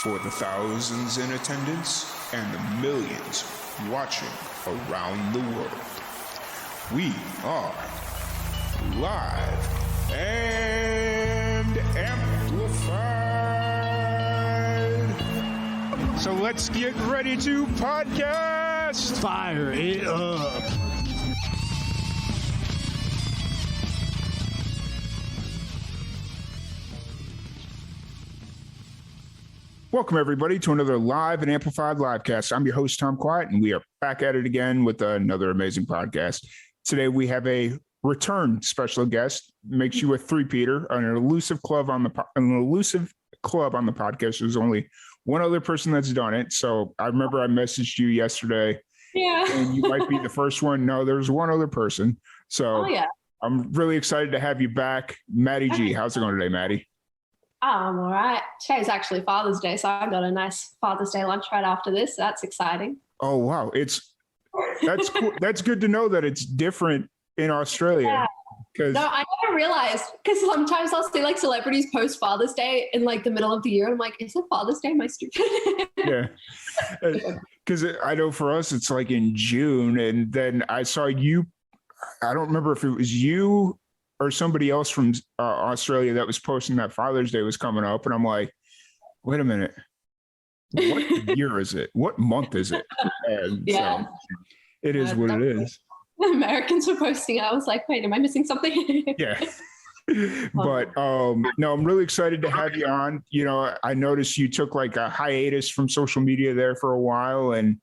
For the thousands in attendance and the millions watching around the world, we are live and amplified. So let's get ready to podcast. Fire it up. Welcome, everybody, to another live and amplified livecast. I'm your host, Tom Quiet, and we are back at it again with another amazing podcast. Today, we have a return special guest. Makes you a three-peater, an elusive club on the podcast. There's only one other person that's done it. So I remember I messaged you yesterday. Yeah. And you might be the first one. No, there's one other person. So I'm really excited to have you back. Madi G, how's it going today, Madi? I'm all right. Today's actually Father's Day, so I got a nice Father's Day lunch right after this. So that's exciting. Oh, wow. That's cool. That's good to know that it's different in Australia. Yeah. No, I never realized, because sometimes I'll see like celebrities post Father's Day in like the middle of the year. And I'm like, is it Father's Day? Am I stupid? Yeah. Because I know for us, it's like in June. And then I saw you, I don't remember if it was you or somebody else from Australia that was posting that Father's Day was coming up. And I'm like, wait a minute. What year is it? What month is it? And so it is what it is. Americans were posting. I was like, wait, am I missing something? Yeah. But no, I'm really excited to have you on. You know, I noticed you took like a hiatus from social media there for a while. And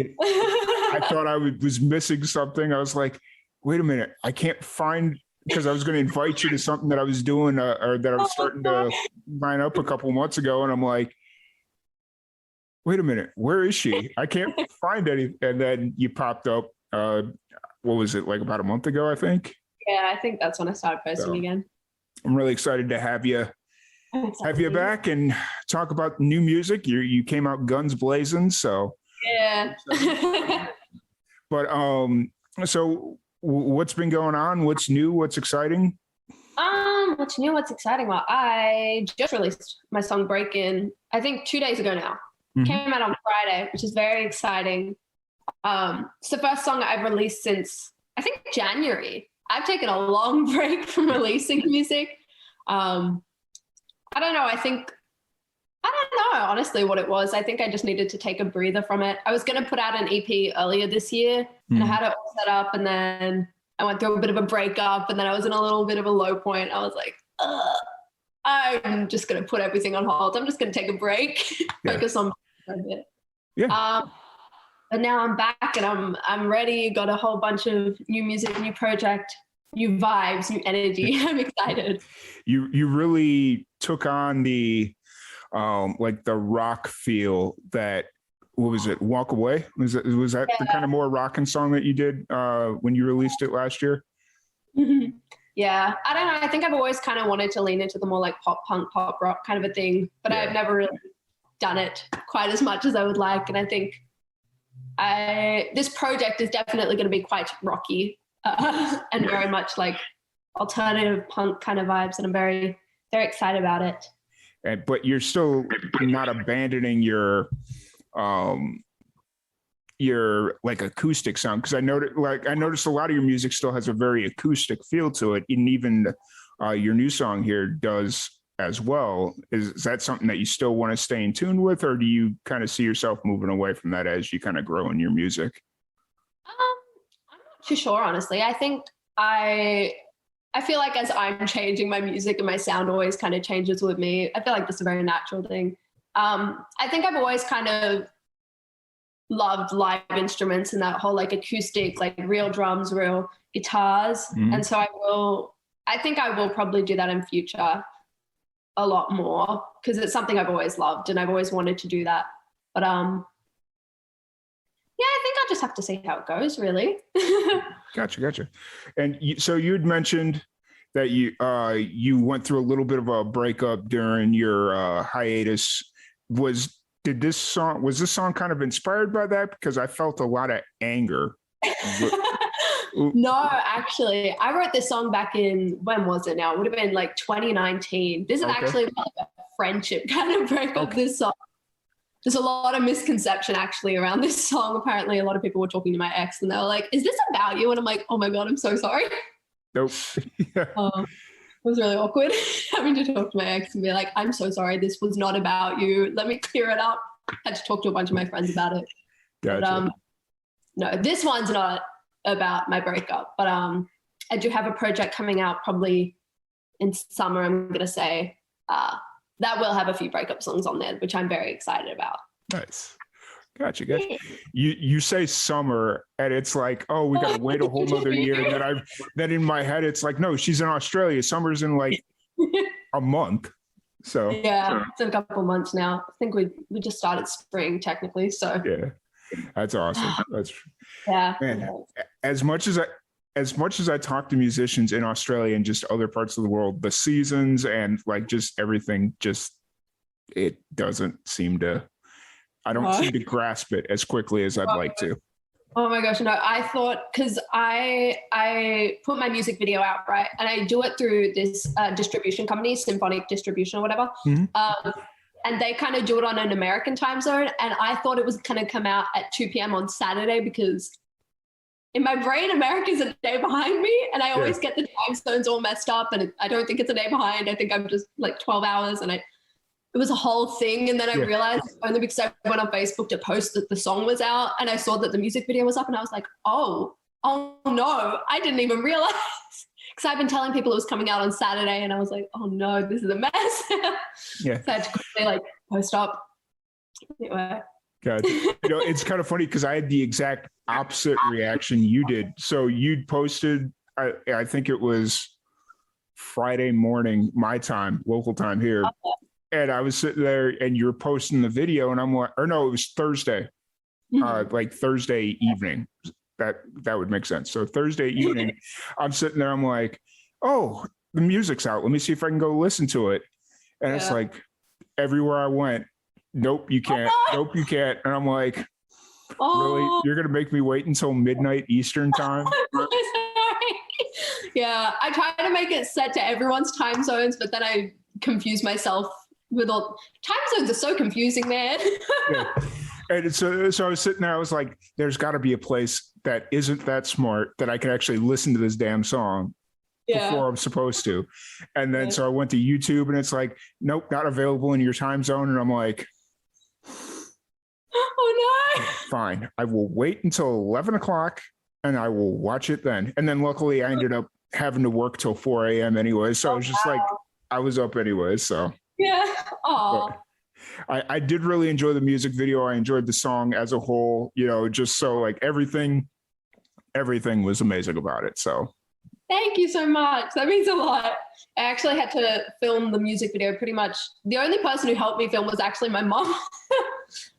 I thought I was missing something. I was like, wait a minute, I can't find, because I was going to invite you to something that I was doing or that I was starting to line up a couple months ago. And I'm like, wait a minute, where is she? I can't find any. And then you popped up, what was it, like about a month ago, I think? Yeah, I think that's when I started posting again. I'm really excited to have you back and talk about new music. You came out guns blazing, so. Yeah. But so what's been going on? What's new? What's exciting? What's new? What's exciting? Well, I just released my song Breakin', I think 2 days ago now. Mm-hmm. Came out on Friday, which is very exciting. It's the first song I've released since, I think, January. I've taken a long break from releasing music. I don't know. I don't know, honestly, what it was. I think I just needed to take a breather from it. I was going to put out an EP earlier this year, and I had it all set up, and then I went through a bit of a breakup, and then I was in a little bit of a low point. I was like, I'm just going to put everything on hold. I'm just going to take a break, focus on a bit. Yeah. But now I'm back and I'm ready. Got a whole bunch of new music, new project, new vibes, new energy. I'm excited. You really took on the like the rock feel that, what was it? Walk Away? Was that the kind of more rockin' song that you did when you released it last year? Mm-hmm. Yeah. I don't know. I think I've always kind of wanted to lean into the more like pop punk, pop rock kind of a thing, but I've never really done it quite as much as I would like. And I think this project is definitely going to be quite rocky and very much like alternative punk kind of vibes. And I'm very, very excited about it. But you're still not abandoning your like acoustic sound, because I noticed a lot of your music still has a very acoustic feel to it, and even your new song here does as well. Is that something that you still want to stay in tune with, or do you kind of see yourself moving away from that as you kind of grow in your music? I'm not too sure, honestly. I think I feel like as I'm changing my music and my sound always kind of changes with me. I feel like that's a very natural thing. I think I've always kind of loved live instruments and that whole like acoustic, like real drums, real guitars. Mm-hmm. And so I think I will probably do that in future a lot more, because it's something I've always loved and I've always wanted to do that. But I think I'll just have to see how it goes, really. Gotcha. And so you'd mentioned that you went through a little bit of a breakup during your hiatus. Was this song kind of inspired by that? Because I felt a lot of anger. No, actually, I wrote this song back in, when was it now? It would have been like 2019. This is actually like a friendship kind of breakup. This song. There's a lot of misconception actually around this song. Apparently, a lot of people were talking to my ex and they were like, "Is this about you?" And I'm like, "Oh my God, I'm so sorry." Nope. It was really awkward having to talk to my ex and be like, "I'm so sorry. This was not about you. Let me clear it up." I had to talk to a bunch of my friends about it. Gotcha. But, no, this one's not about my breakup. But I do have a project coming out probably in summer, I'm going to say. That will have a few breakup songs on there, which I'm very excited about. Nice. Gotcha. You say summer and it's like, oh, we got to wait a whole nother year. And then in my head, it's like, no, she's in Australia. Summer's in like a month. So yeah, it's in a couple of months now. I think we just started spring technically. So yeah, that's awesome. That's yeah. Man, as much as I talk to musicians in Australia and just other parts of the world, the seasons and like just everything, it doesn't seem to, I don't seem to grasp it as quickly as I'd like to. Oh my gosh, no, I thought, because I put my music video out, right? And I do it through this distribution company, Symphonic Distribution or whatever. Mm-hmm. And they kind of do it on an American time zone. And I thought it was going to come out at 2 p.m. on Saturday because in my brain, America's a day behind me, and I always get the time zones all messed up, and I don't think it's a day behind. I think I'm just like 12 hours, and it was a whole thing. And then I realized only because I went on Facebook to post that the song was out, and I saw that the music video was up, and I was like, oh no, I didn't even realize. Because I've been telling people it was coming out on Saturday, and I was like, oh no, this is a mess. So I had to quickly like post up. Anyway. God, it's kind of funny because I had the exact opposite reaction you did. So you'd posted, I think it was Friday morning, my time, local time here. And I was sitting there and you were posting the video and I'm like, or no, it was Thursday, like Thursday evening. That would make sense. So Thursday evening, I'm sitting there, I'm like, oh, the music's out. Let me see if I can go listen to it. And it's like everywhere I went, nope, you can't. Nope, you can't. And I'm like, really? You're going to make me wait until midnight Eastern time? Yeah, I try to make it set to everyone's time zones, but then I confuse myself with all time zones are so confusing, man. And so I was sitting there, I was like, there's got to be a place that isn't that smart that I can actually listen to this damn song before I'm supposed to. And then so I went to YouTube and it's like, nope, not available in your time zone. And I'm like, oh no. Fine. I will wait until 11 o'clock and I will watch it then. And then luckily I ended up having to work till 4 a.m. anyway. So I was just like, I was up anyway. So yeah. Oh. I did really enjoy the music video. I enjoyed the song as a whole, just so like everything was amazing about it. So thank you so much. That means a lot. I actually had to film the music video pretty much. The only person who helped me film was actually my mom.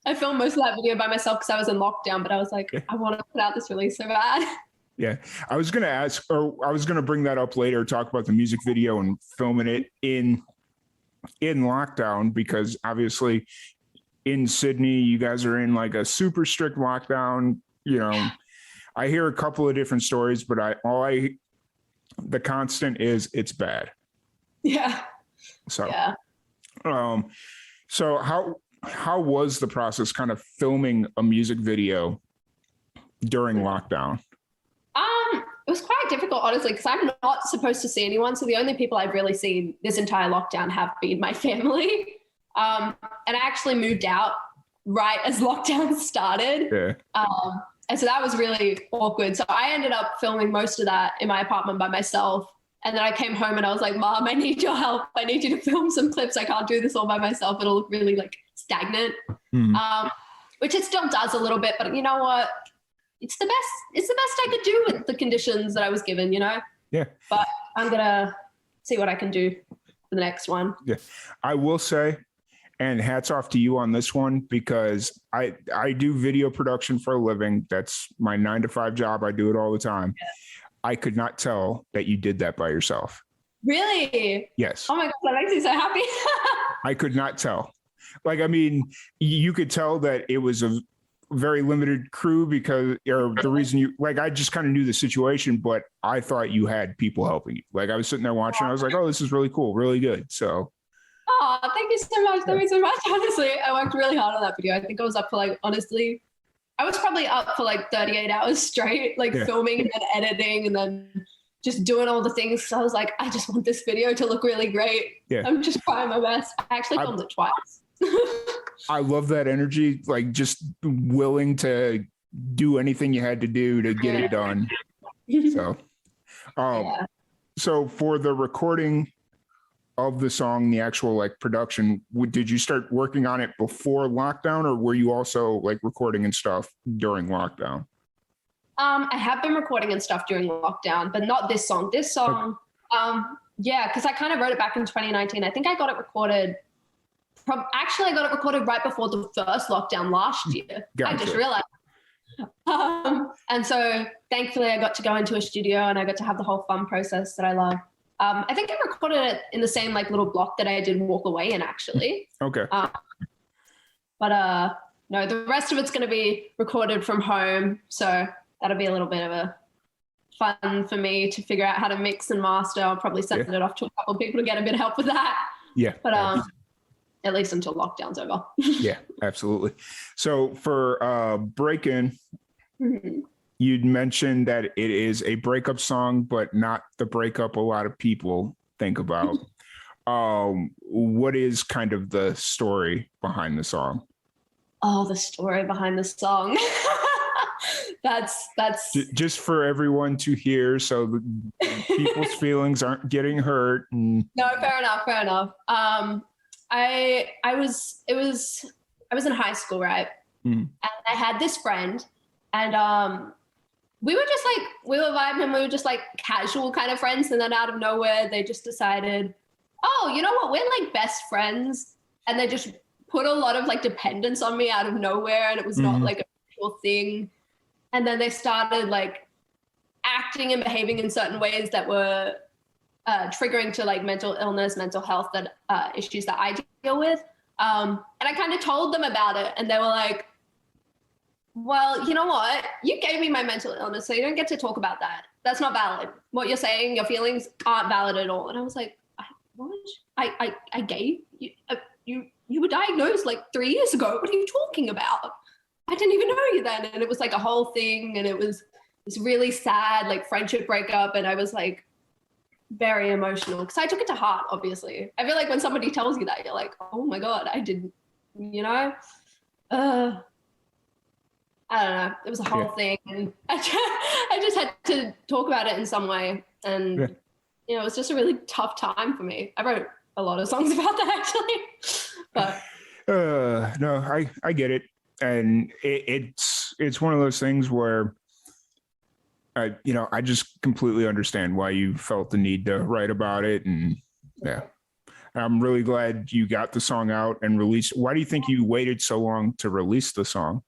I filmed most of that video by myself because I was in lockdown, but I was like, I want to put out this release so bad. Yeah. I was going to ask, or I was going to bring that up later, talk about the music video and filming it in lockdown, because obviously in Sydney, you guys are in like a super strict lockdown. I hear a couple of different stories, but the constant is it's bad. Yeah. So, so how was the process kind of filming a music video during lockdown? It was quite difficult, honestly, because I'm not supposed to see anyone. So the only people I've really seen this entire lockdown have been my family. And I actually moved out right as lockdown started. Yeah. And so that was really awkward. So I ended up filming most of that in my apartment by myself. And then I came home and I was like, Mom, I need your help. I need you to film some clips. I can't do this all by myself. It'll look really like stagnant, which it still does a little bit. But you know what? It's the best I could do with the conditions that I was given, Yeah. But I'm going to see what I can do for the next one. Yeah. I will say, and hats off to you on this one, because I do video production for a living. That's my 9-to-5 job. I do it all the time. Yeah. I could not tell that you did that by yourself. Really? Yes. Oh my God, that makes me so happy. I could not tell. Like, I mean, you could tell that it was a very limited crew because, or the reason I just kind of knew the situation, but I thought you had people helping you. Like I was sitting there watching, I was like, oh, this is really cool, really good. So Oh, thank you so much. Thank you so much. Honestly, I worked really hard on that video. I think I was up for like, honestly, I was probably up for like 38 hours straight, like filming and then editing and then just doing all the things. So I was like, I just want this video to look really great. Yeah. I'm just trying my best. I actually filmed it twice. I love that energy, like just willing to do anything you had to do to get it done. So, so for the recording of the song, the actual like production, did you start working on it before lockdown, or were you also like recording and stuff during lockdown? I have been recording and stuff during lockdown, but not this song. This song, yeah, because I kind of wrote it back in 2019. I think I got it recorded. Actually, I got it recorded right before the first lockdown last year. Gotcha. I just realized. And so thankfully I got to go into a studio and I got to have the whole fun process that I love. I think I recorded it in the same like little block that I did Walk Away in, actually. Okay. But no, the rest of it's going to be recorded from home. So that'll be a little bit of a fun for me to figure out how to mix and master. I'll probably send it off to a couple of people to get a bit of help with that. Yeah. But at least until lockdown's over. Yeah, absolutely. So for Breakin', you'd mentioned that it is a breakup song, but not the breakup a lot of people think about. What is kind of the story behind the song? Oh, the story behind the song. That's just for everyone to hear, so people's feelings aren't getting hurt. No, fair enough. I was in high school, right? And I had this friend, and we were vibing, and we were just like casual kind of friends. And then out of nowhere, they just decided, oh, you know what? We're like best friends. And they just put a lot of like dependence on me out of nowhere. And it was not like a real thing. And then they started like acting and behaving in certain ways that were triggering to like mental illness, mental health issues that I deal with. And I kind of told them about it, and they were like, well, you know what? You gave me my mental illness, so you don't get to talk about that. That's not valid. What you're saying, your feelings aren't valid at all. And I was like, what? I gave you, you were diagnosed like 3 years ago. What are you talking about? I didn't even know you then. And it was like a whole thing, and it was really sad, like friendship breakup. And I was like very emotional because I took it to heart, obviously. I feel like when somebody tells you that, you're like, oh my God, I didn't, you know? I don't know. It was a whole thing. And I just had to talk about it in some way. And, you know, it was just a really tough time for me. I wrote a lot of songs about that, actually. But no, I get it. And it's one of those things where, you know, I just completely understand why you felt the need to write about it. And I'm really glad you got the song out and released. Why do you think you waited so long to release the song?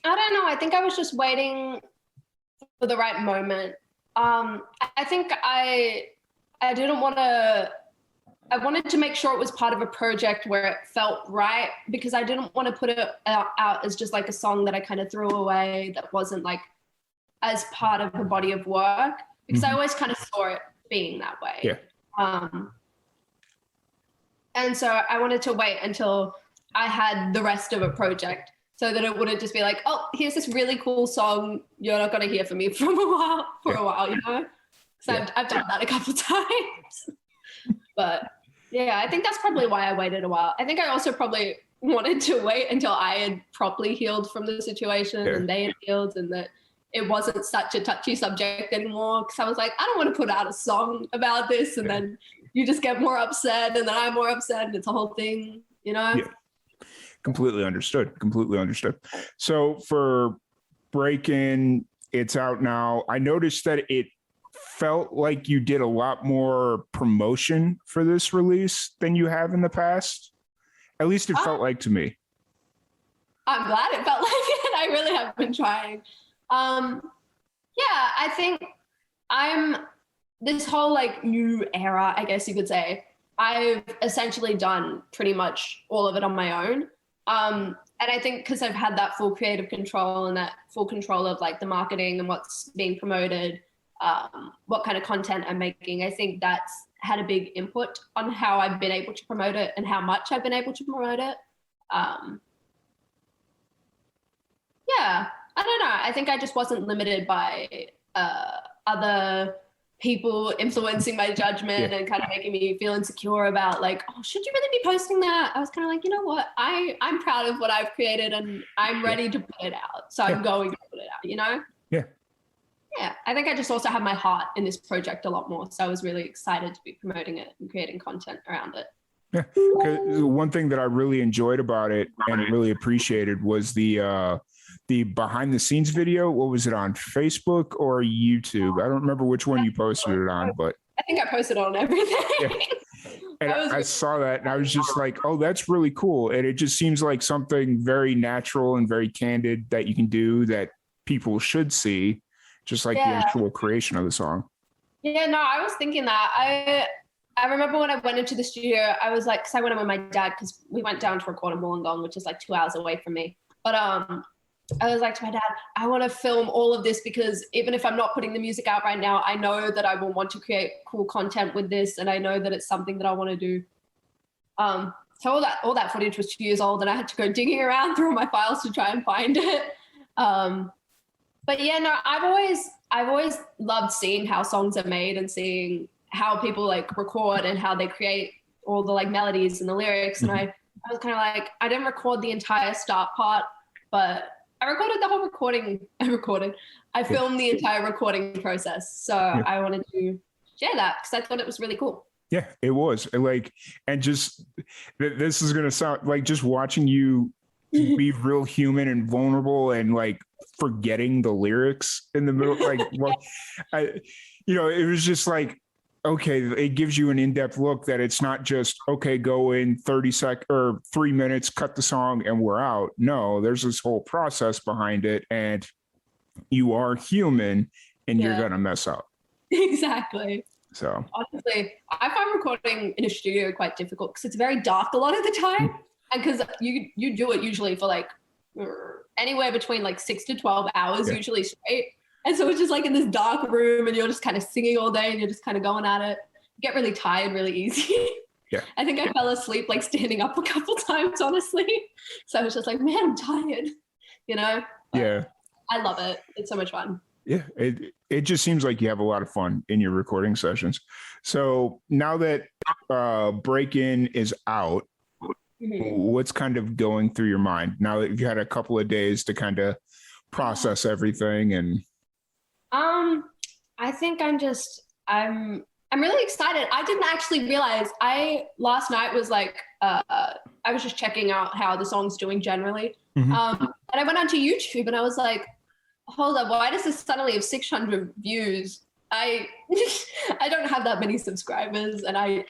I don't know. I think I was just waiting for the right moment. I think I didn't want to. I wanted to make sure it was part of a project where it felt right, because I didn't want to put it out as just like a song that I kind of threw away that wasn't like as part of a body of work, because I always kind of saw it being that way. Yeah. And so I wanted to wait until I had the rest of a project, so that it wouldn't just be like, oh, here's this really cool song. You're not going to hear from me for a while, you know? So I've done that a couple of times. But yeah, I think that's probably why I waited a while. I think I also probably wanted to wait until I had properly healed from the situation and they had healed, and that it wasn't such a touchy subject anymore. Because I was like, I don't want to put out a song about this, and then you just get more upset, and then I'm more upset, and it's a whole thing, you know? Yeah. Completely understood. So for Breakin', it's out now. I noticed that it felt like you did a lot more promotion for this release than you have in the past. At least it felt like to me. I'm glad it felt like it. I really have been trying. Yeah, I think this whole like new era, I guess you could say, I've essentially done pretty much all of it on my own. And I think because I've had that full creative control and that full control of like the marketing and what's being promoted, what kind of content I'm making, I think that's had a big input on how I've been able to promote it and how much I've been able to promote it. Yeah, I don't know. I think I just wasn't limited by other people influencing my judgment and kind of making me feel insecure about like, oh, should you really be posting that? I was kind of like, you know what? I'm proud of what I've created and I'm ready to put it out. So I'm going to put it out, you know? Yeah. Yeah. I think I just also have my heart in this project a lot more. So I was really excited to be promoting it and creating content around it. Yeah. 'Cause one thing that I really enjoyed about it and really appreciated was the behind the scenes video. What was it, on Facebook or YouTube? I don't remember which one you posted it on, but I think I posted on everything. Yeah. And I saw that and I was just like, oh, that's really cool. And it just seems like something very natural and very candid that you can do that people should see, just like the actual creation of the song. Yeah, no, I was thinking that. I remember when I went into the studio, I was like, because I went in with my dad, because we went down to record in Wollongong, which is like 2 hours away from me. But I was like to my dad, I want to film all of this because even if I'm not putting the music out right now, I know that I will want to create cool content with this, and I know that it's something that I want to do. So all that footage was 2 years old, and I had to go digging around through my files to try and find it. But yeah, no, I've always loved seeing how songs are made and seeing how people like record and how they create all the like melodies and the lyrics. And I was kind of like, I didn't record the entire start part, but I recorded the whole recording. I filmed the entire recording process. So I wanted to share that because I thought it was really cool. Yeah, it was like, and just, this is going to sound like just watching you be real human and vulnerable and like forgetting the lyrics in the middle. Like, it was just like, okay, it gives you an in-depth look that it's not just, okay, go in 30 seconds or 3 minutes, cut the song and we're out. No, there's this whole process behind it and you are human and you're going to mess up. Exactly. So honestly, I find recording in a studio quite difficult because it's very dark a lot of the time. And because you do it usually for like anywhere between like 6 to 12 hours, usually straight. And so it's just like in this dark room and you're just kind of singing all day and you're just kind of going at it. You get really tired really easy. Yeah. I think I fell asleep like standing up a couple times, honestly. So I was just like, man, I'm tired, you know? But I love it. It's so much fun. Yeah. It just seems like you have a lot of fun in your recording sessions. So now that Break In is out, what's kind of going through your mind now that you've had a couple of days to kind of process everything? And I think I'm really excited. I didn't actually realize last night was like, I was just checking out how the song's doing generally. And I went onto YouTube and I was like, hold up, why does this suddenly have 600 views? I don't have that many subscribers and I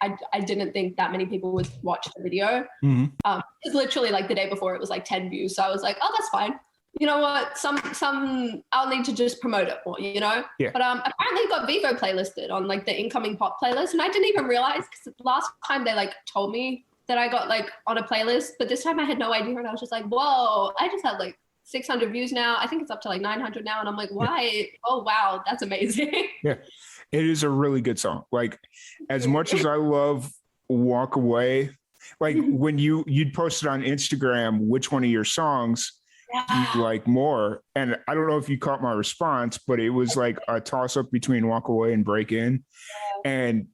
didn't think that many people would watch the video. It's literally like the day before it was like 10 views. So I was like, oh, that's fine. You know what? Some I'll need to just promote it more, you know? Yeah. But apparently it got Vivo playlisted on like the incoming pop playlist. And I didn't even realize because last time they like told me that I got like on a playlist, but this time I had no idea. And I was just like, whoa, I just had like 600 views now. I think it's up to like 900 now. And I'm like, why? Yeah. Oh, wow. That's amazing. Yeah. It is a really good song. Like as much as I love Walk Away, like when you'd posted on Instagram, which one of your songs you like more. And I don't know if you caught my response, but it was like a toss up between Walk Away and Break In. And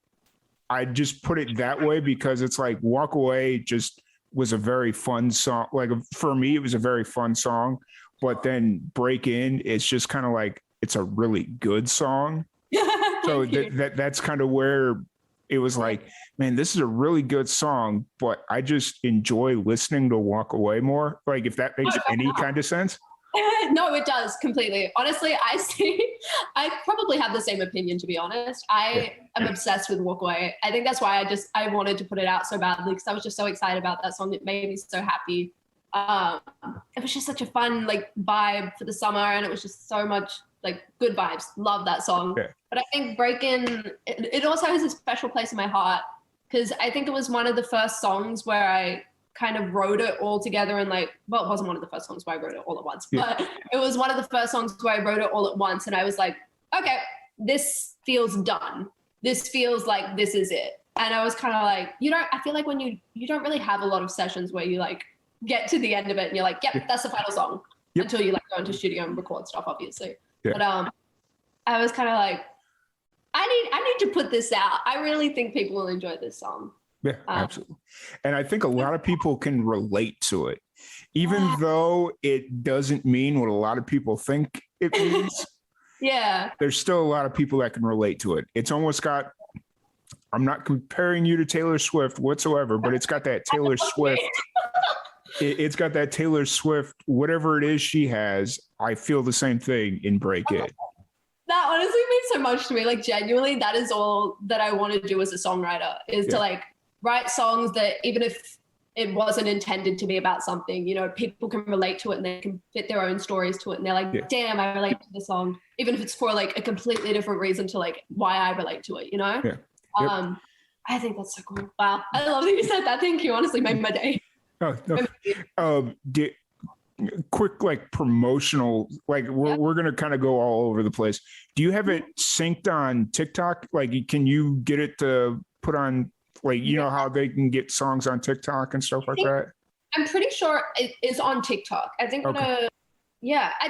I just put it that way because it's like Walk Away just was a very fun song. Like for me, it was a very fun song, but then Break In, it's just kind of like, it's a really good song. So that's kind of where it was like, man, this is a really good song, but I just enjoy listening to Walk Away more. Like if that makes any kind of sense. No, it does completely. Honestly, I probably have the same opinion, to be honest. I am obsessed with Walk Away. I think that's why I wanted to put it out so badly because I was just so excited about that song. It made me so happy. It was just such a fun like vibe for the summer and it was just so much like good vibes. Love that song. Yeah. But I think Break In, it also has a special place in my heart because I think it was one of the first songs where I kind of wrote it all together and like, well, it wasn't one of the first songs where I wrote it all at once, but it was one of the first songs where I wrote it all at once. And I was like, okay, this feels done. this feels like this is it. And I was kind of like, I feel like when you don't really have a lot of sessions where you like get to the end of it and you're like, yep, that's the final song, until you like go into studio and record stuff, obviously. Yeah. But I was kind of like, I need to put this out. I really think people will enjoy this song. Yeah, absolutely. And I think a lot of people can relate to it, even though it doesn't mean what a lot of people think it means. Yeah. There's still a lot of people that can relate to it. It's almost got, I'm not comparing you to Taylor Swift whatsoever, but it's got that Taylor Swift. It's got that Taylor Swift, whatever it is she has. I feel the same thing in Break It. That honestly means so much to me. Like, genuinely, that is all that I want to do as a songwriter, is to like write songs that, even if it wasn't intended to be about something, people can relate to it and they can fit their own stories to it. And they're like, damn, I relate to the song, even if it's for like a completely different reason to like why I relate to it, Yeah. Yep. I think that's so cool. Wow. I love that you said that. Thank you. Honestly, made my day. Oh, no. Quick, like promotional, like we're going to kind of go all over the place. Do you have it synced on TikTok? Like, can you get it to put on, like, you know how they can get songs on TikTok and stuff like that? I'm pretty sure it is on TikTok. I think, I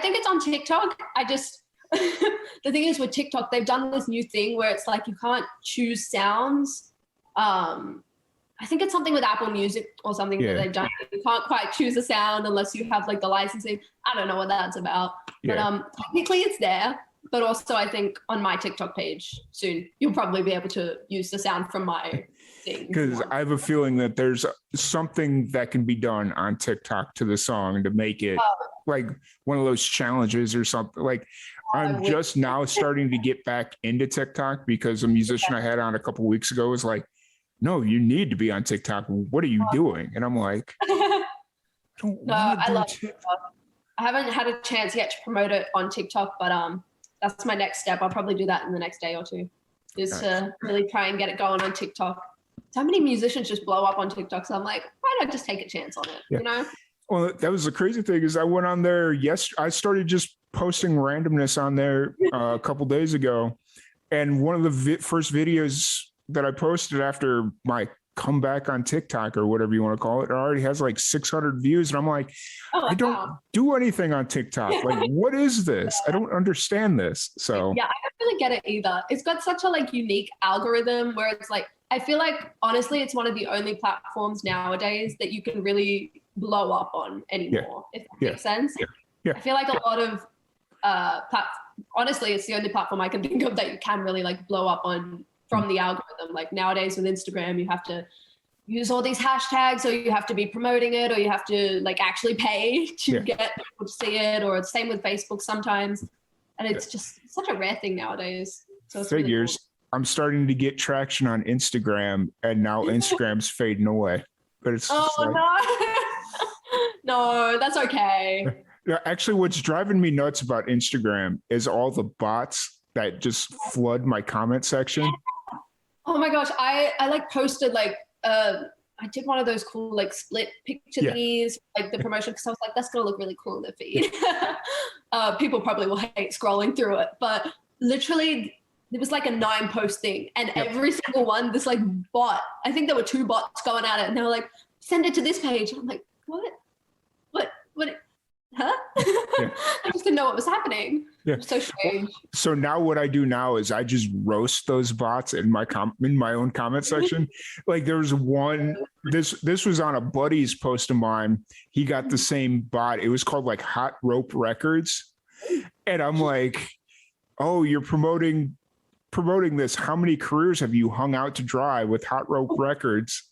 think it's on TikTok. I just, the thing is with TikTok, they've done this new thing where it's like, you can't choose sounds. I think it's something with Apple Music or something that they've done. You can't quite choose a sound unless you have like the licensing. I don't know what that's about. Yeah. But technically it's there. But also I think on my TikTok page soon, you'll probably be able to use the sound from my thing. Because I have a feeling that there's something that can be done on TikTok to the song to make it like one of those challenges or something. Like, I'm just now starting to get back into TikTok because a musician I had on a couple of weeks ago was like, no, you need to be on TikTok. What are you doing? And I'm like, I love TikTok. I haven't had a chance yet to promote it on TikTok, but that's my next step. I'll probably do that in the next day or two, to really try and get it going on TikTok. So many musicians just blow up on TikTok. So I'm like, why don't I just take a chance on it? Well, that was the crazy thing is I went on there. I started just posting randomness on there a couple days ago. And one of the first videos that I posted after my comeback on TikTok or whatever you want to call it already has like 600 views. And I'm like, I don't do anything on TikTok. Like, what is this? I don't understand this. So yeah, I don't really get it either. It's got such a like unique algorithm where it's like, I feel like honestly, it's one of the only platforms nowadays that you can really blow up on anymore, if that makes sense. Yeah. I feel like a lot of honestly, it's the only platform I can think of that you can really like blow up on from the algorithm. Like nowadays with Instagram, you have to use all these hashtags, or you have to be promoting it, or you have to like actually pay to get people to see it, or it's same with Facebook sometimes. And it's just such a rare thing nowadays. So it's figures. Really cool. I'm starting to get traction on Instagram, and now Instagram's fading away. But it's no, that's okay. Actually, what's driving me nuts about Instagram is all the bots that just flood my comment section. Oh my gosh, I like posted like I did one of those cool like split picture thingies, like the promotion, because I was like, that's gonna look really cool in the feed. People probably will hate scrolling through it, but literally it was like a 9-post thing, and every single one, this like bot, I think there were 2 bots going at it, and they were like, send it to this page. And I'm like, what? Huh? I just didn't know what was happening. So strange. So now what I do now is I just roast those bots in my own comment section. Like there was one, this was on a buddy's post of mine. He got the same bot. It was called like Hot Rope Records. And I'm like, oh, you're promoting this. How many careers have you hung out to dry with Hot Rope Records?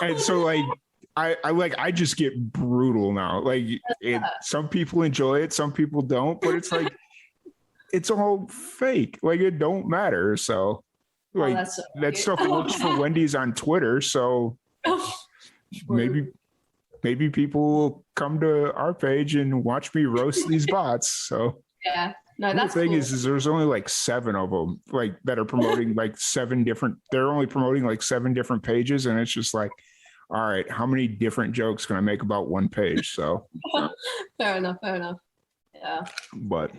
And so like, I just get brutal now. Like some people enjoy it, some people don't, but it's like, it's all fake. Like it don't matter. So like that stuff works for Wendy's on Twitter. So maybe people will come to our page and watch me roast these bots. So yeah, no, that's the thing cool. is there's only like 7 of them like that are promoting like 7 different, they're only promoting like 7 different pages. And it's just like, all right, how many different jokes can I make about one page? So fair enough. Yeah. But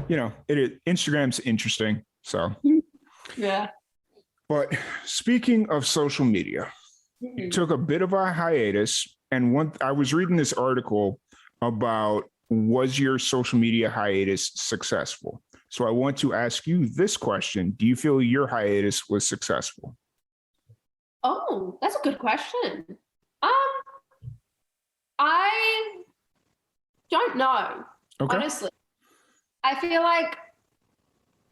Instagram's interesting. So Yeah. But speaking of social media, you took a bit of a hiatus, and I was reading this article about, was your social media hiatus successful? So I want to ask you this question. Do you feel your hiatus was successful? Oh, that's a good question. I don't know. Okay. Honestly. I feel like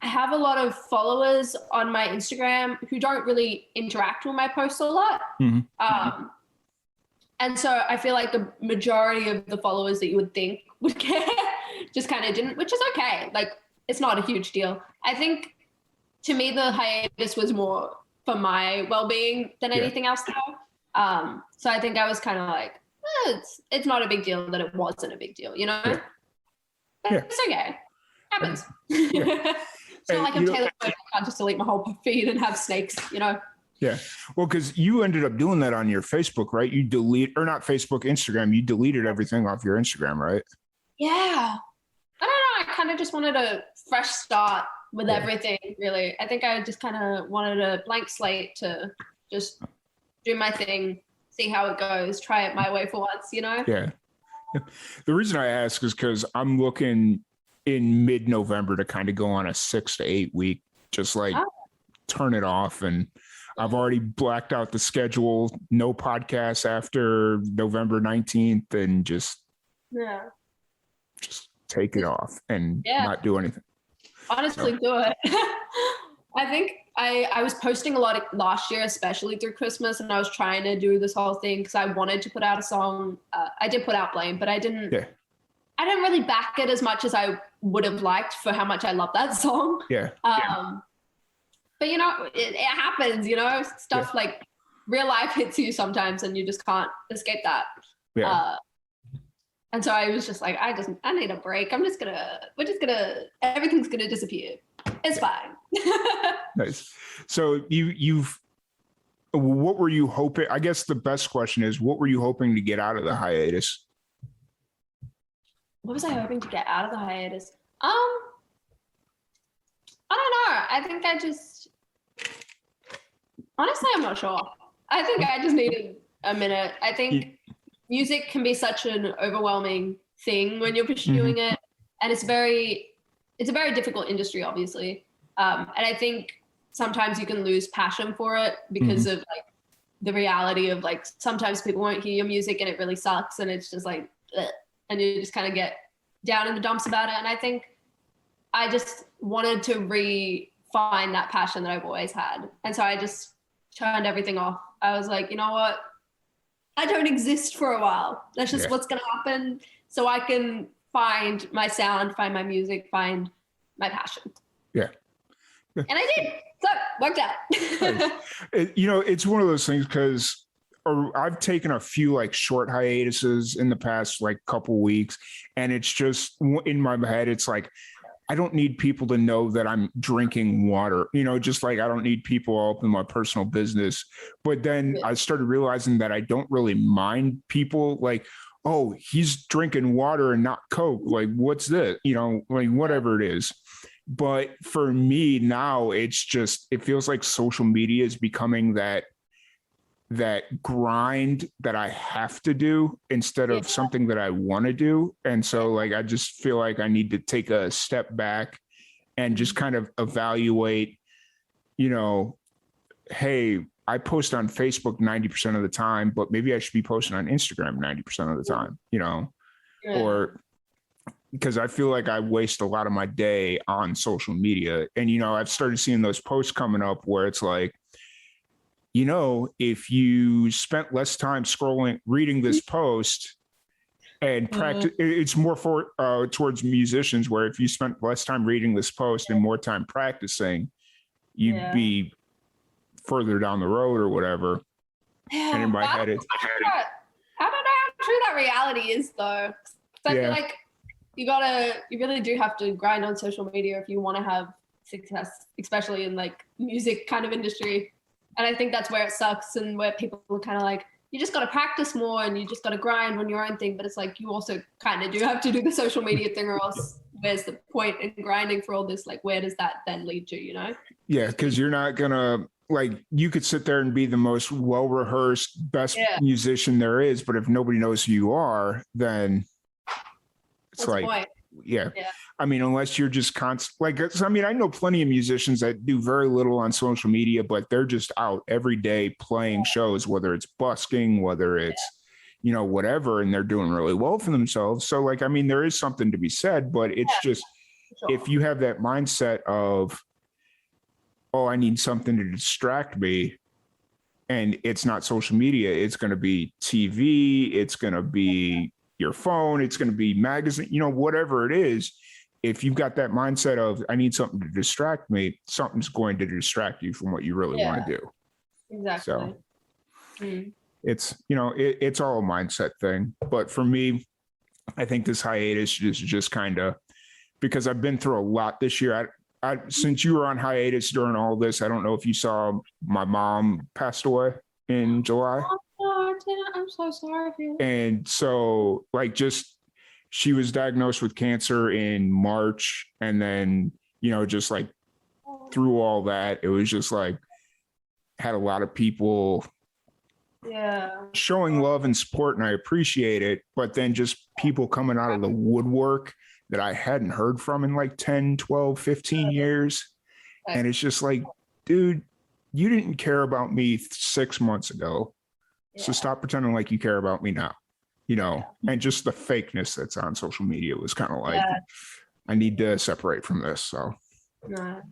I have a lot of followers on my Instagram who don't really interact with my posts a lot. Mm-hmm. And so I feel like the majority of the followers that you would think would care just kind of didn't, which is okay. Like, it's not a huge deal. I think to me, the hiatus was more for my well-being than anything else though. So I think I was kind of like, it's not a big deal that it wasn't a big deal, you know? Yeah. It's okay. Happens. It's not like I'm Taylor Swift. I can't just delete my whole feed and have snakes, you know? Yeah. Well, because you ended up doing that on your Facebook, right? You or not Facebook, Instagram. You deleted everything off your Instagram, right? Yeah. I don't know. I kind of just wanted a fresh start with everything, really. I think I just kind of wanted a blank slate to just do my thing, see how it goes, try it my way for once, you know? Yeah. The reason I ask is because I'm looking in mid-November to kind of go on a 6 to 8 week, just like turn it off. And I've already blacked out the schedule, no podcasts after November 19th, and just take it off and not do anything. Honestly, do it. I think I was posting a lot last year, especially through Christmas, and I was trying to do this whole thing because I wanted to put out a song. I did put out Blame, but I didn't really back it as much as I would have liked for how much I love that song. But you know, it happens, you know, stuff like real life hits you sometimes and you just can't escape that. And so I was just like, I need a break. Everything's gonna disappear. It's fine. Nice. So what were you hoping? I guess the best question is, what were you hoping to get out of the hiatus? What was I hoping to get out of the hiatus? I don't know. I think honestly, I'm not sure. I think I just needed a minute. I think music can be such an overwhelming thing when you're pursuing it. And it's a very difficult industry, obviously. And I think sometimes you can lose passion for it because of like the reality of like, sometimes people won't hear your music and it really sucks. And it's just like, ugh, and you just kind of get down in the dumps about it. And I think I just wanted to find that passion that I've always had. And so I just turned everything off. I was like, you know what? I don't exist for a while. That's just what's going to happen. So I can find my sound, find my music, find my passion. Yeah. And I did. So worked out. You know, it's one of those things because I've taken a few like short hiatuses in the past like couple weeks, and it's just in my head, it's like, I don't need people to know that I'm drinking water, you know, just like I don't need people up in my personal business. But then I started realizing that I don't really mind people like, oh, he's drinking water and not Coke. Like, what's this? You know, like whatever it is. But for me now, it feels like social media is becoming that grind that I have to do instead of something that I want to do. And so like, I just feel like I need to take a step back and just kind of evaluate, you know, hey, I post on Facebook 90% of the time, but maybe I should be posting on Instagram 90% of the time, you know, or because I feel like I waste a lot of my day on social media. And, you know, I've started seeing those posts coming up where it's like, you know, if you spent less time reading this post and practice, it's more towards musicians, where if you spent less time reading this post and more time practicing, you'd be further down the road or whatever. Yeah, and in my head, I don't know how true that reality is though. I feel like you really do have to grind on social media if you want to have success, especially in like music kind of industry. And I think that's where it sucks and where people are kind of like, you just got to practice more and you just got to grind on your own thing. But it's like, you also kind of do have to do the social media thing or else where's the point in grinding for all this? Like, where does that then lead to, you know? Yeah, because you're not gonna, like, you could sit there and be the most well-rehearsed, best musician there is, but if nobody knows who you are, then it's What's the like, point? yeah. I mean, unless you're just constant, like, I mean, I know plenty of musicians that do very little on social media, but they're just out every day playing shows, whether it's busking, whether it's, you know, whatever, and they're doing really well for themselves. So, like, I mean, there is something to be said, but it's just, if you have that mindset of, oh, I need something to distract me, and it's not social media, it's going to be TV, it's going to be your phone, it's going to be magazine, you know, whatever it is. If you've got that mindset of, I need something to distract me, something's going to distract you from what you really want to do. Exactly. So it's, you know, it's all a mindset thing. But for me, I think this hiatus is just kind of, because I've been through a lot this year. Since you were on hiatus during all this, I don't know if you saw, my mom passed away in July. Oh, I'm so sorry for you. And so, like, just, she was diagnosed with cancer in March. And then, you know, just like through all that, it was just like, had a lot of people showing love and support, and I appreciate it. But then just people coming out of the woodwork that I hadn't heard from in like 10, 12, 15 years. And it's just like, dude, you didn't care about me 6 months ago. So stop pretending like you care about me now, you know, and just the fakeness that's on social media was kind of like, I need to separate from this. So, I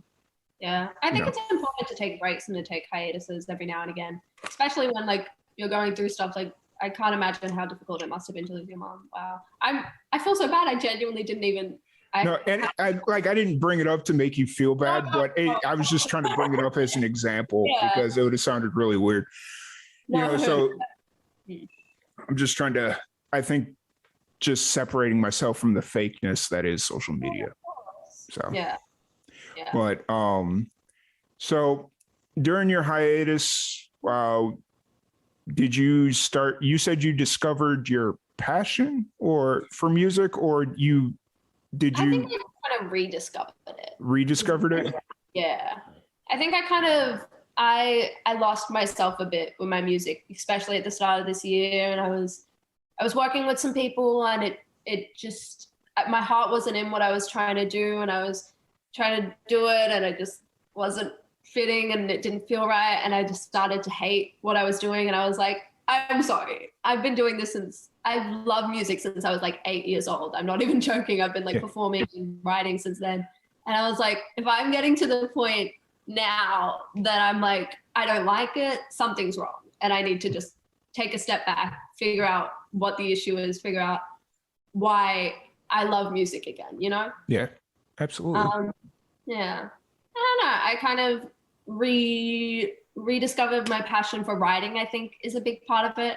think it's important to take breaks and to take hiatuses every now and again, especially when like you're going through stuff. Like, I can't imagine how difficult it must have been to lose your mom. Wow. I feel so bad. I genuinely didn't even. I didn't bring it up to make you feel bad, but I was just trying to bring it up as an example because it would have sounded really weird. You know, so I'm just trying to, I think, just separating myself from the fakeness that is social media. So, but, so during your hiatus, did you said you discovered your passion for music, or I think I kind of rediscovered it. Rediscovered it? Yeah. I think I lost myself a bit with my music, especially at the start of this year. And I was working with some people, and it just, my heart wasn't in what I was trying to do, and I was trying to do it, and it just wasn't fitting, and it didn't feel right. And I just started to hate what I was doing. And I was like, I'm sorry. I've been doing this I've loved music since I was like 8 years old. I'm not even joking. I've been like performing and writing since then. And I was like, if I'm getting to the point now that I'm like, I don't like it, something's wrong. And I need to just take a step back, figure out what the issue is, figure out why I love music again, you know? Yeah, absolutely. I don't know. I kind of rediscovered my passion for writing, I think, is a big part of it.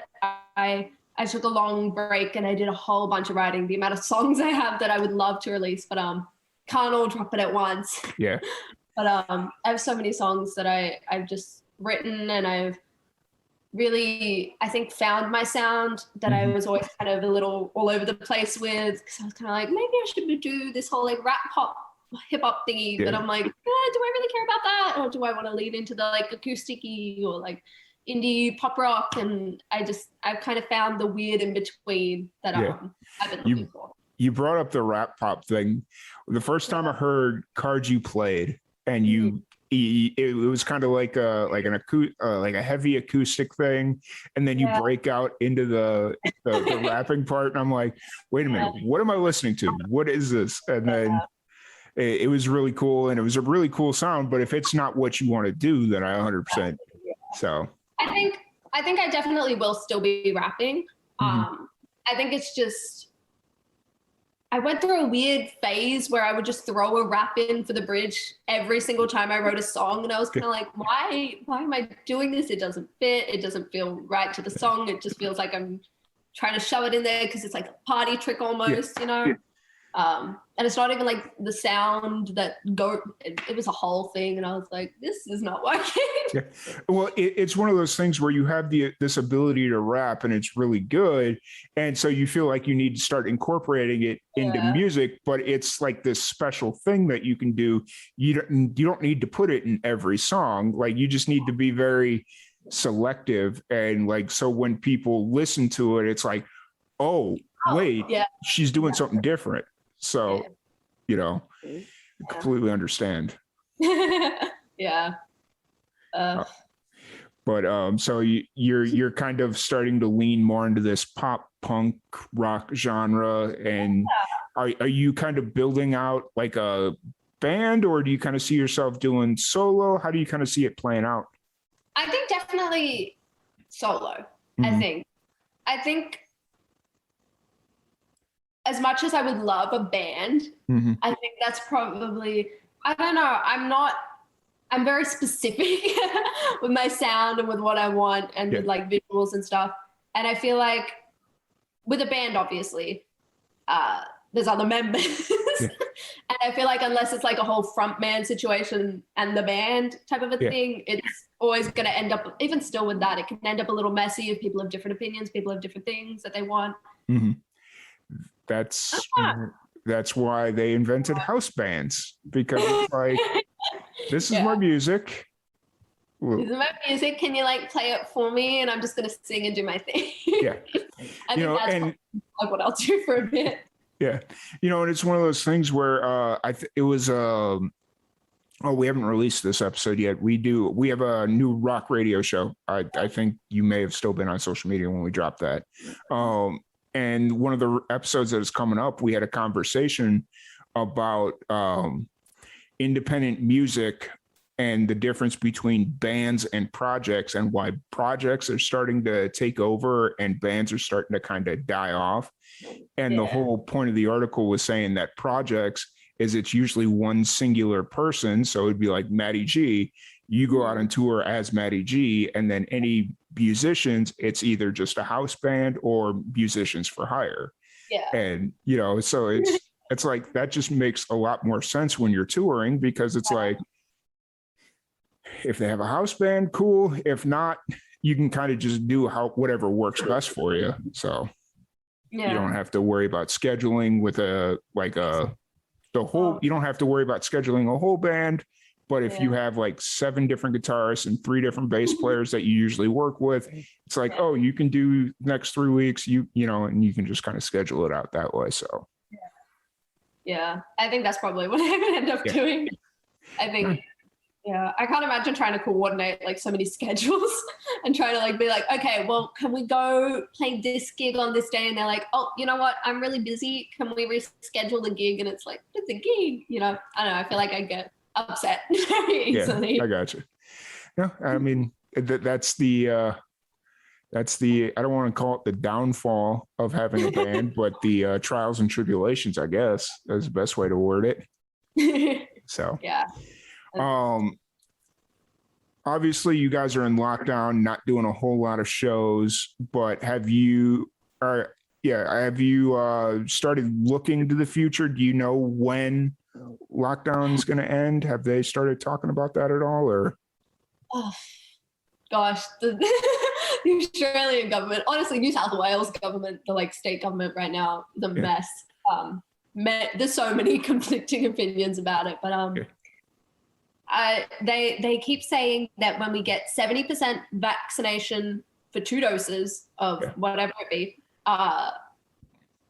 I took a long break and I did a whole bunch of writing. The amount of songs I have that I would love to release, but can't all drop it at once. Yeah. But I have so many songs that I've just written, and I've really, I think, found my sound that I was always kind of a little all over the place with, because I was kind of like, maybe I should do this whole like rap pop hip hop thingy, but I'm like, do I really care about that, or do I want to lean into the like acoustic-y or like indie pop rock? And I've kind of found the weird in between that I've been looking for. You brought up the rap pop thing. The first time I heard Cards You Played, and it was kind of like a heavy acoustic thing, and then you break out into the rapping part, and I'm like, wait a minute, what am I listening to? What is this? And then it was really cool, and it was a really cool sound. But if it's not what you want to do, then I 100%. So I think I definitely will still be rapping. I think it's just, I went through a weird phase where I would just throw a rap in for the bridge every single time I wrote a song. And I was kind of like, why am I doing this? It doesn't fit. It doesn't feel right to the song. It just feels like I'm trying to shove it in there because it's like a party trick almost, you know? And it's not even like the sound that it was a whole thing. And I was like, this is not working. Yeah. Well, it's one of those things where you have this ability to rap and it's really good. And so you feel like you need to start incorporating it into music, but it's like this special thing that you can do. You don't need to put it in every song. Like you just need to be very selective. And like, so when people listen to it, it's like, oh wait, she's doing something different. So, completely understand. Yeah. But so you're kind of starting to lean more into this pop punk rock genre, and are you kind of building out like a band, or do you kind of see yourself doing solo? How do you kind of see it playing out? I think definitely solo. Mm-hmm. I think as much as I would love a band, mm-hmm. I think that's probably, I don't know, I'm very specific with my sound and with what I want and with like visuals and stuff. And I feel like with a band, obviously, there's other members. And I feel like unless it's like a whole frontman situation and the band type of a thing, it's always going to end up, even still with that, it can end up a little messy if people have different opinions, people have different things that they want. Mm-hmm. That's why they invented house bands, because it's like, this is my music. This is my music. Can you like play it for me? And I'm just going to sing and do my thing. Yeah. I think that's like what I'll do for a bit. Yeah. And it's one of those things where it was, we haven't released this episode yet. We have a new rock radio show. I think you may have still been on social media when we dropped that. And one of the episodes that is coming up, we had a conversation about independent music and the difference between bands and projects, and why projects are starting to take over and bands are starting to kind of die off. And the whole point of the article was saying that projects it's usually one singular person. So it'd be like Madi G. You go out on tour as Madi G, and then any musicians, it's either just a house band or musicians for hire. Yeah. And, so it's like, that just makes a lot more sense when you're touring, because it's like, if they have a house band, cool. If not, you can kind of just do whatever works best for you. So you don't have to worry about scheduling with you don't have to worry about scheduling a whole band. But if you have like 7 different guitarists and 3 different bass players that you usually work with, it's like, oh, you can do next 3 weeks, and you can just kind of schedule it out that way. So, yeah, I think that's probably what I would end up doing. I think, I can't imagine trying to coordinate like so many schedules and trying to like be like, okay, well, can we go play this gig on this day? And they're like, oh, you know what? I'm really busy. Can we reschedule the gig? And it's like, it's a gig, I don't know. I feel like I get upset very easily. I got you. Yeah, I mean, that's the I don't want to call it the downfall of having a band, but the trials and tribulations, I guess, is the best way to word it. So obviously you guys are in lockdown, not doing a whole lot of shows, but have you started looking to the future? Do you know when lockdown is going to end? Have they started talking about that at all, or? Oh, gosh, the Australian government, honestly, New South Wales government, the like state government right now, the mess. There's so many conflicting opinions about it, but they keep saying that when we get 70% vaccination for 2 doses of whatever it be,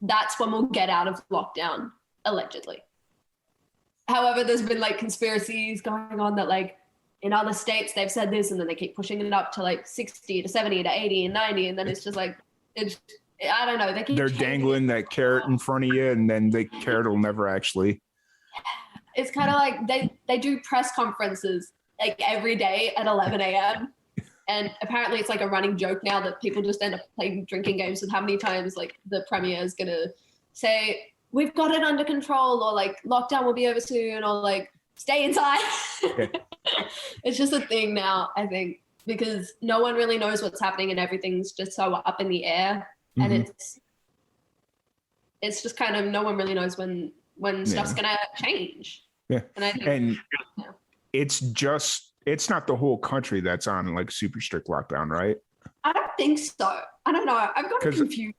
that's when we'll get out of lockdown, allegedly. However, there's been like conspiracies going on that like in other states they've said this, and then they keep pushing it up to like 60 to 70 to 80 and 90, and then it's just like I don't know. They're dangling that carrot in front of you, and then the carrot will never actually. It's kind of like they do press conferences like every day at 11 a.m. And apparently it's like a running joke now that people just end up playing drinking games with how many times like the premier is going to say, we've got it under control, or like lockdown will be over soon, or like stay inside. It's just a thing now, I think, because no one really knows what's happening and everything's just so up in the air. And it's just kind of, no one really knows when stuff's gonna change. Yeah. And I think, and it's not the whole country that's on like super strict lockdown, right? I don't think so. I don't know. I've gotten confused.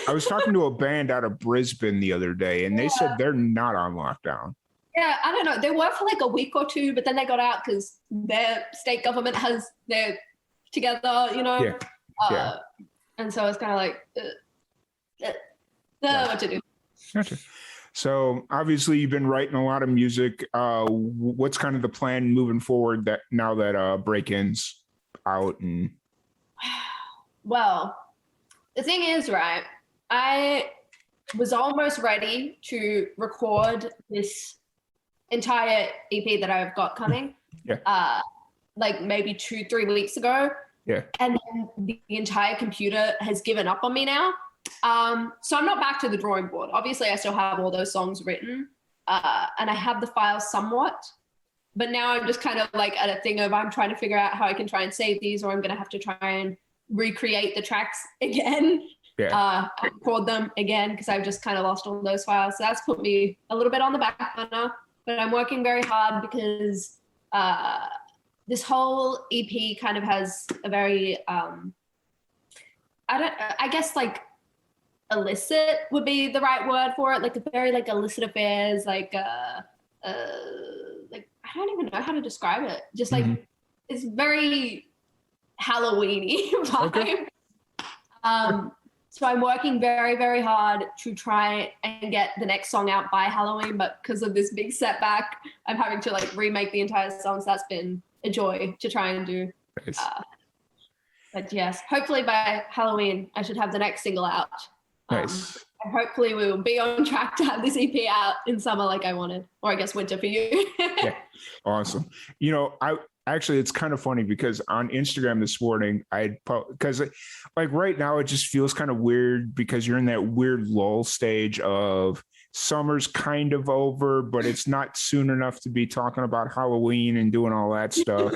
I was talking to a band out of Brisbane the other day, and they said they're not on lockdown. Yeah, I don't know. They were for like a week or two, but then they got out because their state government has their together, you know. Yeah. And so it's kind of like, what to do. Gotcha. So obviously you've been writing a lot of music. What's kind of the plan moving forward that now that Break-In's out? And well, the thing is, right, I was almost ready to record this entire EP that I've got coming. Like maybe 2-3 weeks ago. Yeah. And then the entire computer has given up on me now. So I'm not back to the drawing board. Obviously, I still have all those songs written, and I have the files somewhat. But now I'm just kind of like at a thing of I'm trying to figure out how I can try and save these, or I'm going to have to try and recreate the tracks again, record them again, because I've just kind of lost all those files. So that's put me a little bit on the back burner. But I'm working very hard because this whole EP kind of has a very, I guess like illicit would be the right word for it. Like a very like illicit affairs, like I don't even know how to describe it. Just like it's very Halloween-y vibe. Okay. So I'm working very, very hard to try and get the next song out by Halloween, but because of this big setback, I'm having to like remake the entire song. So that's been a joy to try and do. Nice. But yes, hopefully by Halloween, I should have the next single out. Nice. And hopefully we will be on track to have this EP out in summer like I wanted, or I guess winter for you. Yeah, awesome. You know, actually, it's kind of funny because on Instagram this morning, because like right now it just feels kind of weird because you're in that weird lull stage of summer's kind of over, but it's not soon enough to be talking about Halloween and doing all that stuff.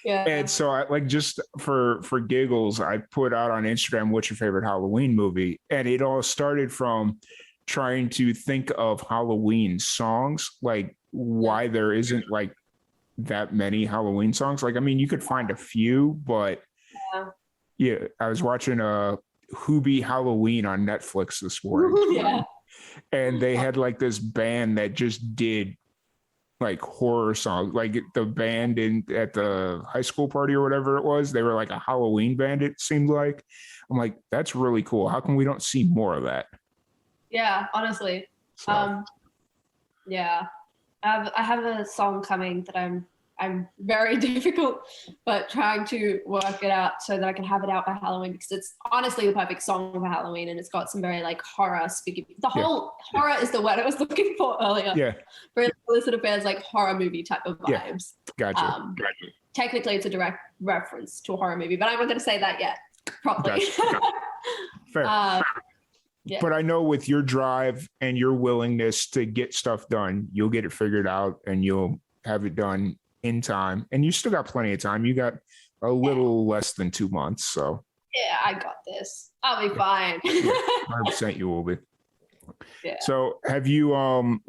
Yeah. And so I like just for giggles, I put out on Instagram, what's your favorite Halloween movie? And it all started from trying to think of Halloween songs, like why there isn't like that many Halloween songs. Like, I mean, you could find a few, but yeah, I was watching Hoobie Halloween on Netflix this morning. Yeah. And they had like this band that just did like horror songs, like the band at the high school party or whatever it was. They were like a Halloween band, it seemed like. I'm like, that's really cool. How come we don't see more of that? Yeah, honestly. So. Yeah. I have a song coming that I'm very difficult, but trying to work it out so that I can have it out by Halloween, because it's honestly the perfect song for Halloween, and it's got some very like horror speaking. The whole horror is the word I was looking for earlier. Yeah. Very illicit affairs, like horror movie type of vibes. Yeah. Gotcha. Technically, it's a direct reference to a horror movie, but I'm not going to say that yet properly. Gotcha. Fair. Yeah. But I know with your drive and your willingness to get stuff done, you'll get it figured out and you'll have it done in time. And you still got plenty of time. You got a little less than 2 months. So yeah, I got this. I'll be fine. 100% you will be. Yeah. So have you,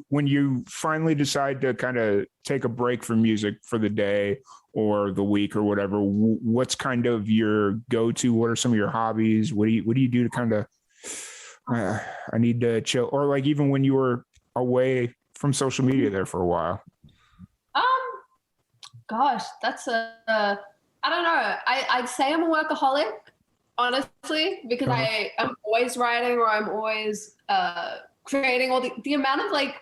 when you finally decide to kind of take a break from music for the day or the week or whatever, what's kind of your go-to? What are some of your hobbies? What do you do to kind of, I need to chill? Or like even when you were away from social media there for a while? Gosh, that's I don't know. I'd say I'm a workaholic, honestly, because I'm always writing or I'm always creating all the amount of like,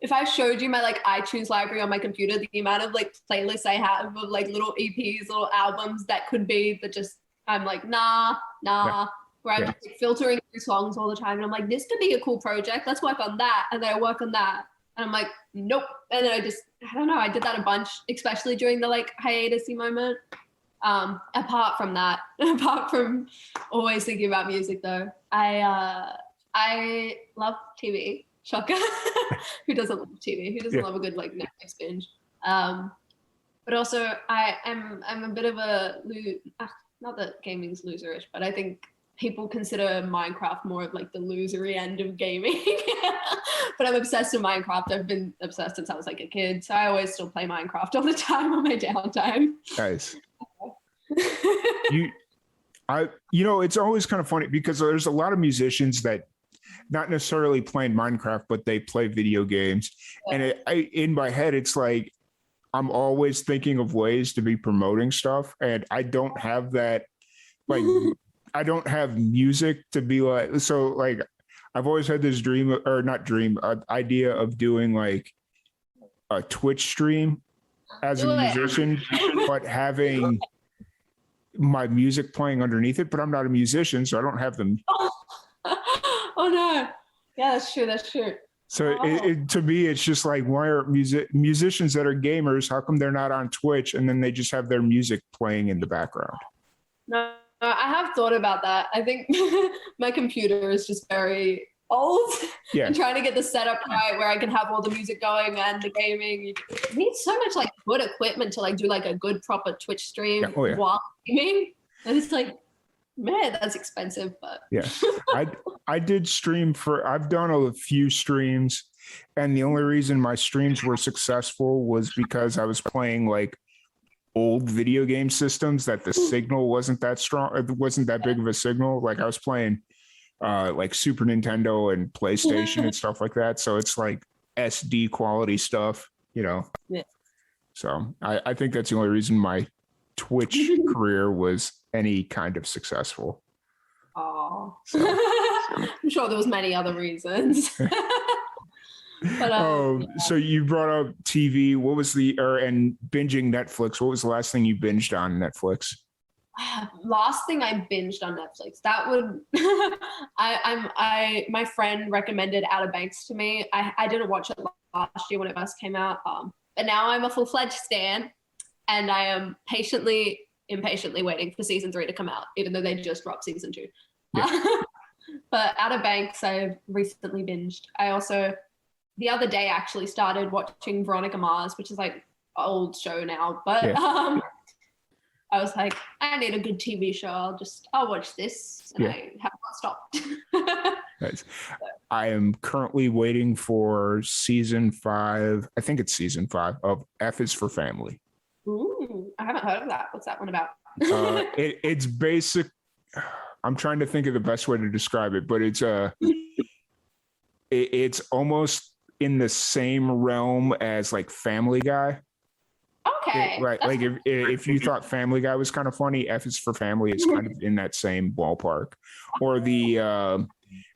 if I showed you my like iTunes library on my computer, the amount of like playlists I have of like little EPs, little albums that could be, but just, I'm like, nah. Where I'm just like filtering through songs all the time. And I'm like, this could be a cool project. Let's work on that. And then I work on that. And I'm like, nope. And then I don't know. I did that a bunch, especially during the like hiatus-y moment. Apart from always thinking about music though, I love TV. Shocker. Who doesn't love TV? Who doesn't love a good like Netflix binge? But also I'm a bit of a not that gaming's loserish, but I think people consider Minecraft more of like the losery end of gaming. But I'm obsessed with Minecraft. I've been obsessed since I was like a kid. So I always still play Minecraft all the time on my downtime. Nice. It's always kind of funny because there's a lot of musicians that not necessarily playing Minecraft, but they play video games. Yeah. And in my head, it's like, I'm always thinking of ways to be promoting stuff. And I don't have that, like, I don't have music to be like, so like, I've always had this idea of doing like a Twitch stream as a musician, but having my music playing underneath it, but I'm not a musician, so I don't have them. Oh no. Yeah, that's true. So to me, it's just like, why are musicians that are gamers, how come they're not on Twitch and then they just have their music playing in the background? No, I have thought about that. I think my computer is just very old. Yeah. And trying to get the setup right where I can have all the music going and the gaming. You need so much like good equipment to like do like a good proper Twitch stream while gaming. And it's like, man, that's expensive, but yeah. I did stream I've done a few streams, and the only reason my streams were successful was because I was playing like old video game systems that the signal wasn't that strong. It wasn't that big of a signal. Like I was playing like Super Nintendo and PlayStation and stuff like that. So it's like SD quality stuff, Yeah. So I think that's the only reason my Twitch career was any kind of successful. Oh, so. I'm sure there was many other reasons. But, so you brought up TV. What was and binging Netflix? What was the last thing you binged on Netflix? Last thing I binged on Netflix. That would my friend recommended Outer Banks to me. I didn't watch it last year when it first came out. But now I'm a full-fledged stan, and I am impatiently waiting for season 3 to come out, even though they just dropped season 2. Yeah. But Outer Banks, I've recently binged. I also, the other day, actually started watching Veronica Mars, which is like an old show now. But I was like, I need a good TV show. I'll watch this. And I have not stopped. Nice. I am currently waiting for season 5. I think it's season 5 of F is for Family. Ooh, I haven't heard of that. What's that one about? It's basic. I'm trying to think of the best way to describe it, but it's almost in the same realm as like Family Guy. Okay. Like if you thought Family Guy was kind of funny, F is for Family is kind of in that same ballpark. Or the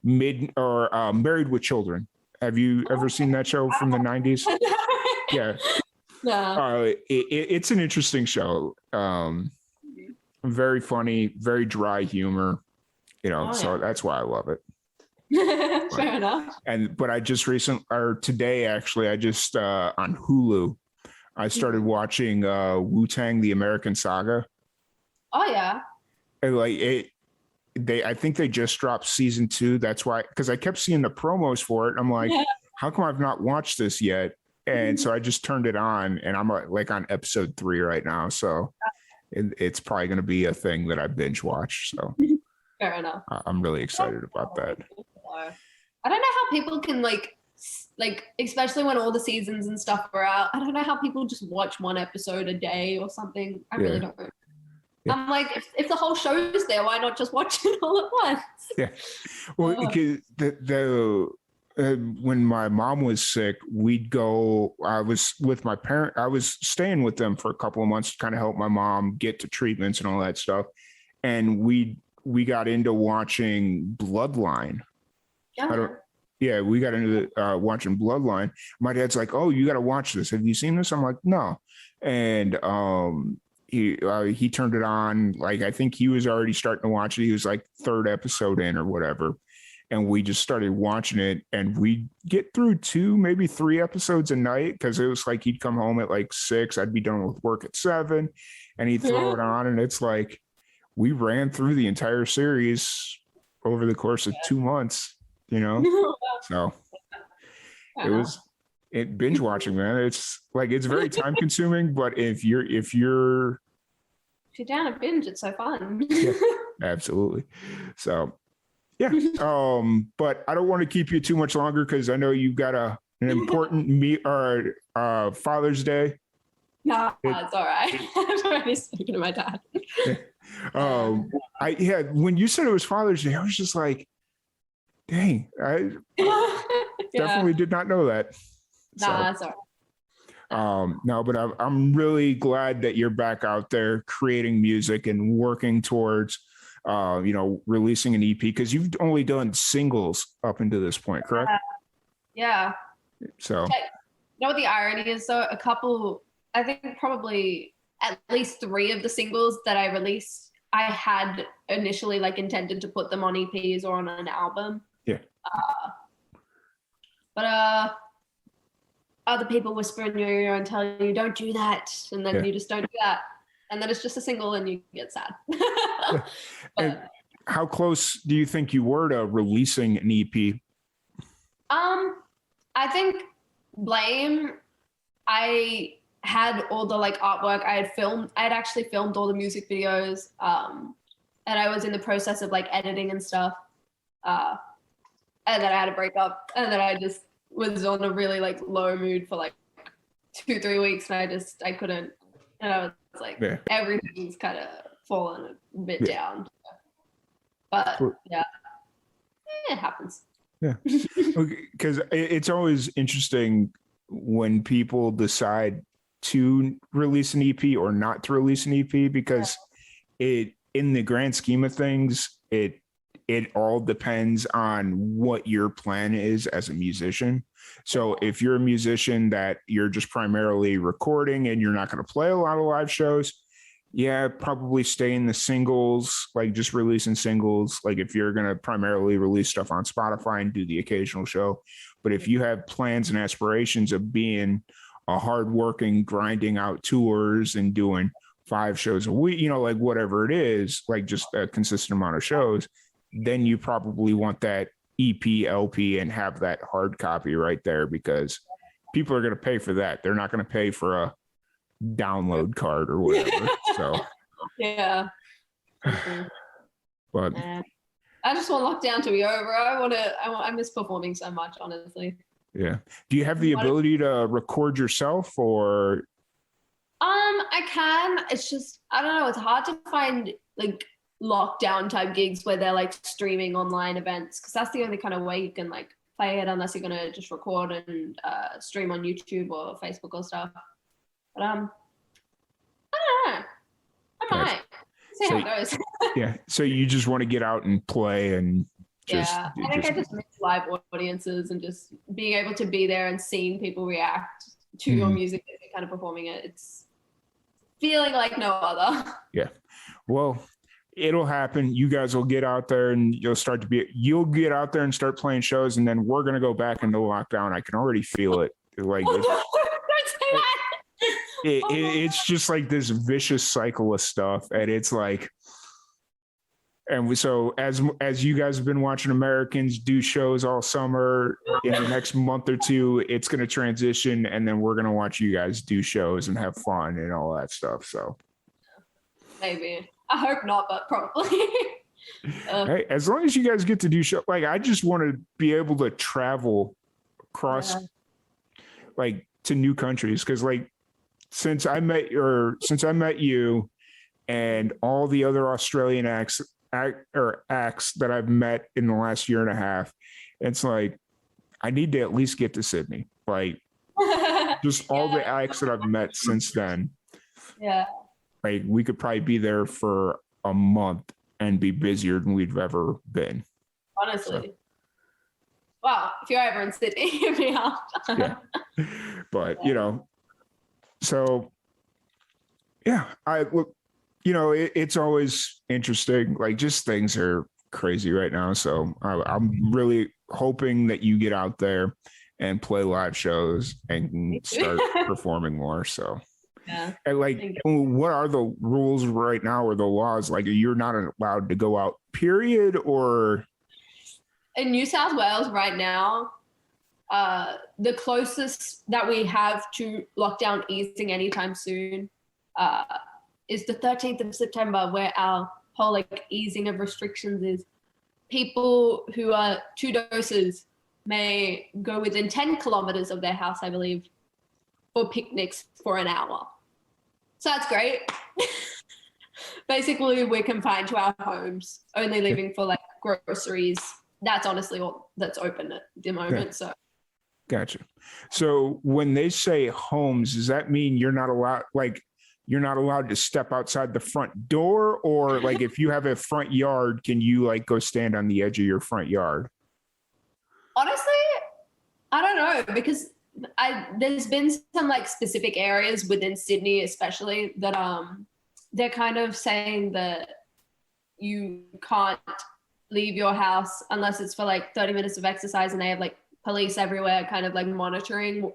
Married with Children. Have you ever seen that show from the 90s? Yeah. Yeah. It's an interesting show. Very funny, very dry humor, so that's why I love it. Fair enough. But I just today actually, I just on Hulu, I started watching Wu-Tang: The American Saga. Oh yeah. And I think they just dropped season 2. That's why, because I kept seeing the promos for it. I'm like, how come I've not watched this yet? And so I just turned it on, and I'm like on episode 3 right now. So it's probably going to be a thing that I binge watch. So fair enough. I'm really excited about that. I don't know how people can like, especially when all the seasons and stuff are out. I don't know how people just watch one episode a day or something. I really don't know. Yeah. I'm like, if the whole show is there, why not just watch it all at once? Yeah. Well, because when my mom was sick, we'd go. I was with my parent. I was staying with them for a couple of months to kind of help my mom get to treatments and all that stuff. And we got into watching Bloodline. Yeah. We got into watching Bloodline. My dad's like, "Oh, you got to watch this. Have you seen this?" I'm like, "No." And he turned it on. Like I think he was already starting to watch it. He was like 3rd episode in or whatever. And we just started watching it, and we'd get through 2, maybe 3 episodes a night, because it was like he'd come home at like 6. I'd be done with work at 7, and he'd throw it on, and it's like we ran through the entire series over the course of 2 months, So it binge watching, man. It's like it's very time consuming, but if you're down a binge, it's so fun. Absolutely. So, yeah. But I don't want to keep you too much longer because I know you've got an important Father's Day. No, it's all right. I'm already speaking to my dad. When you said it was Father's Day, I was just like, dang, I definitely did not know that. That's all right. No, but I'm really glad that you're back out there creating music and working towards, releasing an EP, because you've only done singles up until this point, correct? Yeah. So, you know what the irony is? So I think probably at least 3 of the singles that I released, I had initially intended to put them on EPs or on an album. Yeah. But other people whisper in your ear and tell you, don't do that. And then you just don't do that. And then it's just a single and you get sad. And how close do you think you were to releasing an EP? I think Blame, I had all the artwork. I had actually filmed all the music videos. And I was in the process of editing and stuff. And then I had a breakup, and then I just was on a really low mood for 2-3 weeks, and I couldn't, and I was everything's kind of fallen a bit down. But it happens. Yeah, because it's always interesting when people decide to release an EP or not to release an EP, because in the grand scheme of things, it all depends on what your plan is as a musician. So if you're a musician that you're just primarily recording and you're not going to play a lot of live shows, probably stay in the singles, just releasing singles. If you're going to primarily release stuff on Spotify and do the occasional show. But if you have plans and aspirations of being a hardworking, grinding out tours and doing 5 shows a week, whatever it is, just a consistent amount of shows, then you probably want that EP, LP, and have that hard copy right there, because people are going to pay for that. They're not going to pay for a download card or whatever. So yeah. But I just want lockdown to be over. I miss performing so much, honestly. Yeah. Do you have the ability to record yourself, or? I can. It's just, I don't know. It's hard to find lockdown type gigs where they're streaming online events, because that's the only kind of way you can play it, unless you're gonna just record and stream on YouTube or Facebook or stuff. But I don't know. I might see how it goes. Yeah. So you just want to get out and play and just. I think I just miss live audiences and just being able to be there and seeing people react to your music as you're kind of performing it. It's feeling like no other. Yeah. Well, it'll happen. You guys will get out there and you'll get out there and start playing shows, and then we're going to go back into lockdown. I can already feel it. Don't say that. It's just this vicious cycle of stuff. And it's so as you guys have been watching Americans do shows all summer, in the next month or 2, it's going to transition, and then we're going to watch you guys do shows and have fun and all that stuff. So maybe. I hope not, but probably. Hey, as long as you guys get to do show, I just want to be able to travel across, to new countries, because since I met you and all the other Australian acts that I've met in the last year and a half, it's I need to at least get to Sydney. Just all the acts that I've met since then. Yeah. We could probably be there for a month and be busier than we've ever been. Honestly. So. Well, if you're ever in Sydney, hit me up. Yeah. But, so, yeah, it's always interesting. Just things are crazy right now. So I'm really hoping that you get out there and play live shows and start performing more. So. Yeah. And what are the rules right now, or the laws? You're not allowed to go out, period, or? In New South Wales right now, the closest that we have to lockdown easing anytime soon is the 13th of September, where our whole like easing of restrictions is people who are 2 doses may go within 10 kilometers of their house, I believe, for picnics for an hour. So that's great. Basically, we're confined to our homes, only leaving for like groceries. That's honestly all that's open at the moment. So gotcha. So when they say homes, does that mean you're not allowed to step outside the front door? Or like if you have a front yard, can you like go stand on the edge of your front yard? Honestly, I don't know, because there's been some like specific areas within Sydney especially that they're kind of saying that you can't leave your house unless it's for like 30 minutes of exercise, and they have like police everywhere kind of like monitoring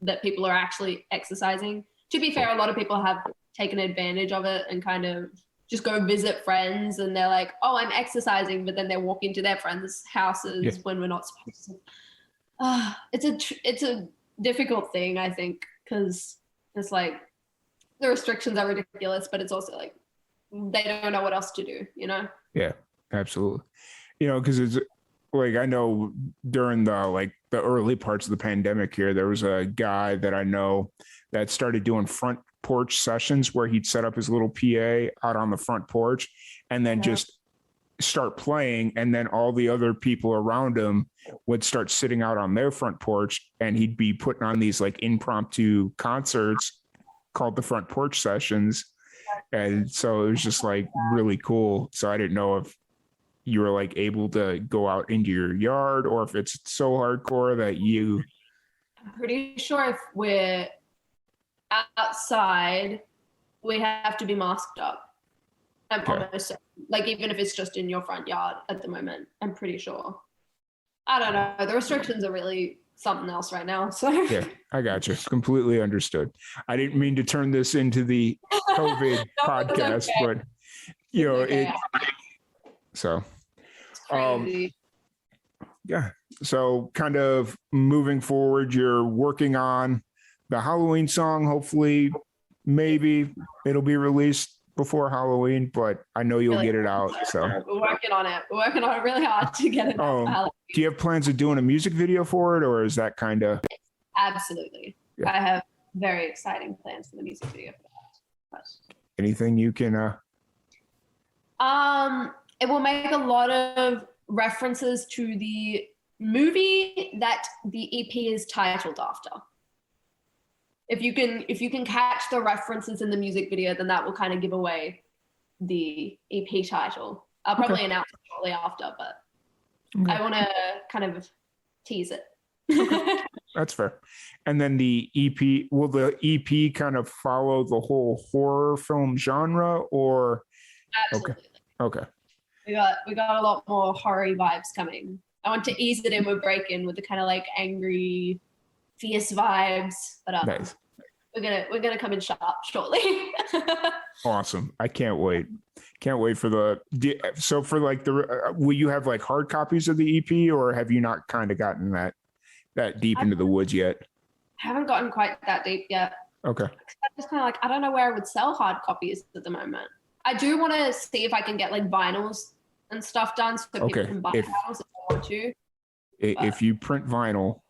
that people are actually exercising. To be fair, a lot of people have taken advantage of it and kind of just go visit friends, and they're like, oh, I'm exercising, but then they walk into their friends' houses when we're not supposed to. It's a difficult thing, I think, because it's like the restrictions are ridiculous, but it's also like they don't know what else to do, you know? Yeah, absolutely. Because it's like, I know during the early parts of the pandemic here, there was a guy that I know that started doing front porch sessions where he'd set up his little PA out on the front porch and then just start playing. And then all the other people around him would start sitting out on their front porch, and he'd be putting on these like impromptu concerts called the front porch sessions. And so it was just like really cool. So I didn't know if you were like able to go out into your yard, or if it's so hardcore that I'm pretty sure if we're outside, we have to be masked up. I'm almost like, even if it's just in your front yard at the moment, I'm pretty sure. I don't know. The restrictions are really something else right now. So yeah, I got you. Completely understood. I didn't mean to turn this into the COVID podcast, but so yeah. So kind of moving forward, you're working on the Halloween song. Hopefully, maybe it'll be released before Halloween, but I know you'll get it out. So we're working on it. We're working on it really hard to get it out. Do you have plans of doing a music video for it, or is that kind of? Absolutely. Yeah. I have very exciting plans for the music video for that. Anything you can? It will make a lot of references to the movie that the EP is titled after. If you can catch the references in the music video, then that will kind of give away the EP title. I'll probably announce it shortly after, but I want to kind of tease it. That's fair. And then the EP, will the EP kind of follow the whole horror film genre, or? Absolutely. Okay. We got a lot more horror vibes coming. I want to ease it in with break-in with the kind of like angry, fierce vibes. But nice. We're gonna come in sharp shortly. Awesome. I can't wait. Can't wait for so for like will you have like hard copies of the EP, or have you not kind of gotten that deep into the woods yet? I haven't gotten quite that deep yet. Okay. I'm just kind of like, I don't know where I would sell hard copies at the moment. I do want to see if I can get like vinyls and stuff done so people can buy vinyls if they want to. If you print vinyl,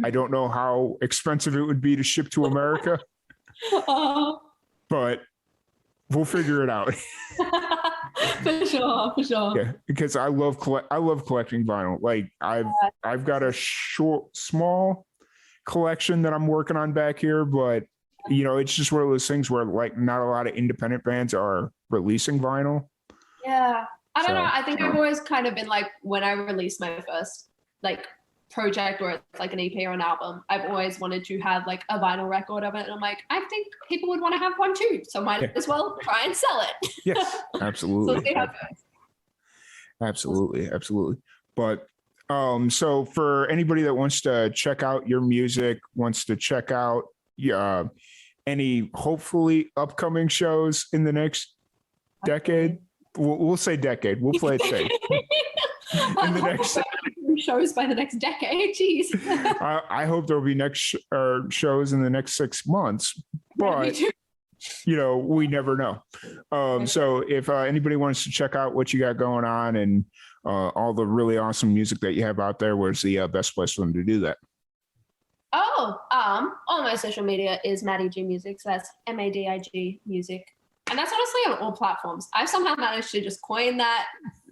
I don't know how expensive it would be to ship to America, but we'll figure it out. For sure. Yeah, because I love collecting vinyl. Like I've got a small collection that I'm working on back here, but it's just one of those things where like not a lot of independent bands are releasing vinyl. Yeah, I don't know. I think I've always kind of been like, when I released my first like project, or it's like an EP or an album, I've always wanted to have like a vinyl record of it, and I'm like, I think people would want to have one too, so might as well try and sell it. Yes, absolutely. So see how it goes. Absolutely. But so for anybody that wants to check out your music, wants to check out any hopefully upcoming shows in the next decade, we'll say decade, we'll play it safe. In the next shows by the next decade. Jeez. I hope there'll be next shows in the next 6 months, but we never know. So if anybody wants to check out what you got going on and all the really awesome music that you have out there, where's the best place for them to do that? All my social media is Madi G Music. So that's MADIG Music. And that's honestly on all platforms. I've somehow managed to just coin that,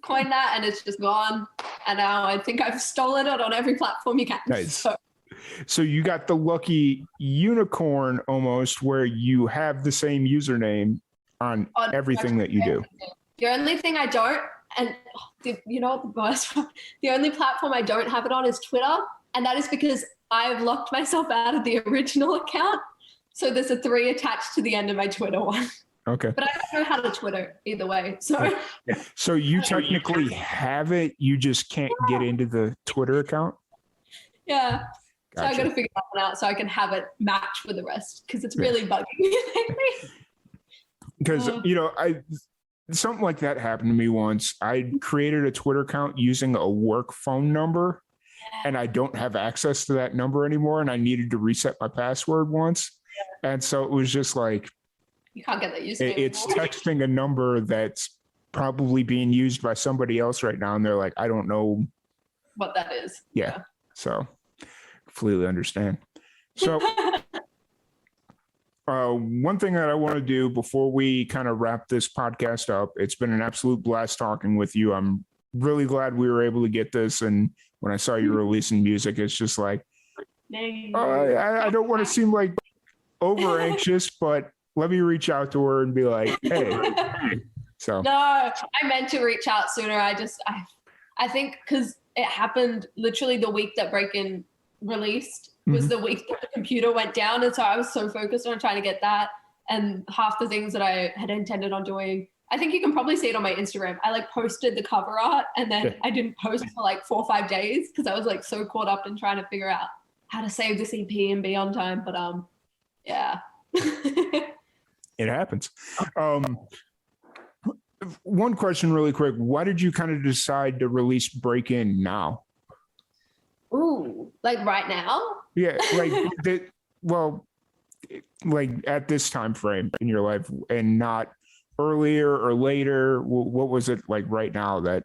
and it's just gone. And now I think I've stolen it on every platform you can. Nice. So you got the lucky unicorn almost, where you have the same username on everything that you do. The only thing I don't, and you know what the worst one? The only platform I don't have it on is Twitter. And that is because I've locked myself out of the original account. So there's a 3 attached to the end of my Twitter one. Okay. But I don't know how to Twitter either way. So So you technically have it, you just can't get into the Twitter account? Yeah. Gotcha. So I got to figure that one out so I can have it match with the rest, because it's really bugging me lately. Because, something like that happened to me once. I created a Twitter account using a work phone number, and I don't have access to that number anymore, and I needed to reset my password once. And so it was just like, you can't get that username. It's texting a number that's probably being used by somebody else right now, and they're like, I don't know what that is. Yeah. So completely understand. So one thing that I want to do before we kind of wrap this podcast up, it's been an absolute blast talking with you. I'm really glad we were able to get this. And when I saw you releasing music, it's just like, I don't want to seem like over anxious, but let me reach out to her and be like, hey. So no, I meant to reach out sooner. I think because it happened literally the week that Breakin' released was the week that the computer went down. And so I was so focused on trying to get that. And half the things that I had intended on doing, I think you can probably see it on my Instagram. I posted the cover art, and then I didn't post for 4 or 5 days because I was so caught up in trying to figure out how to save this EP and be on time. But yeah. It happens. One question really quick. Why did you kind of decide to release Breakin' now? Ooh, right now? Yeah, at this time frame in your life, and not earlier or later. What was it like right now that?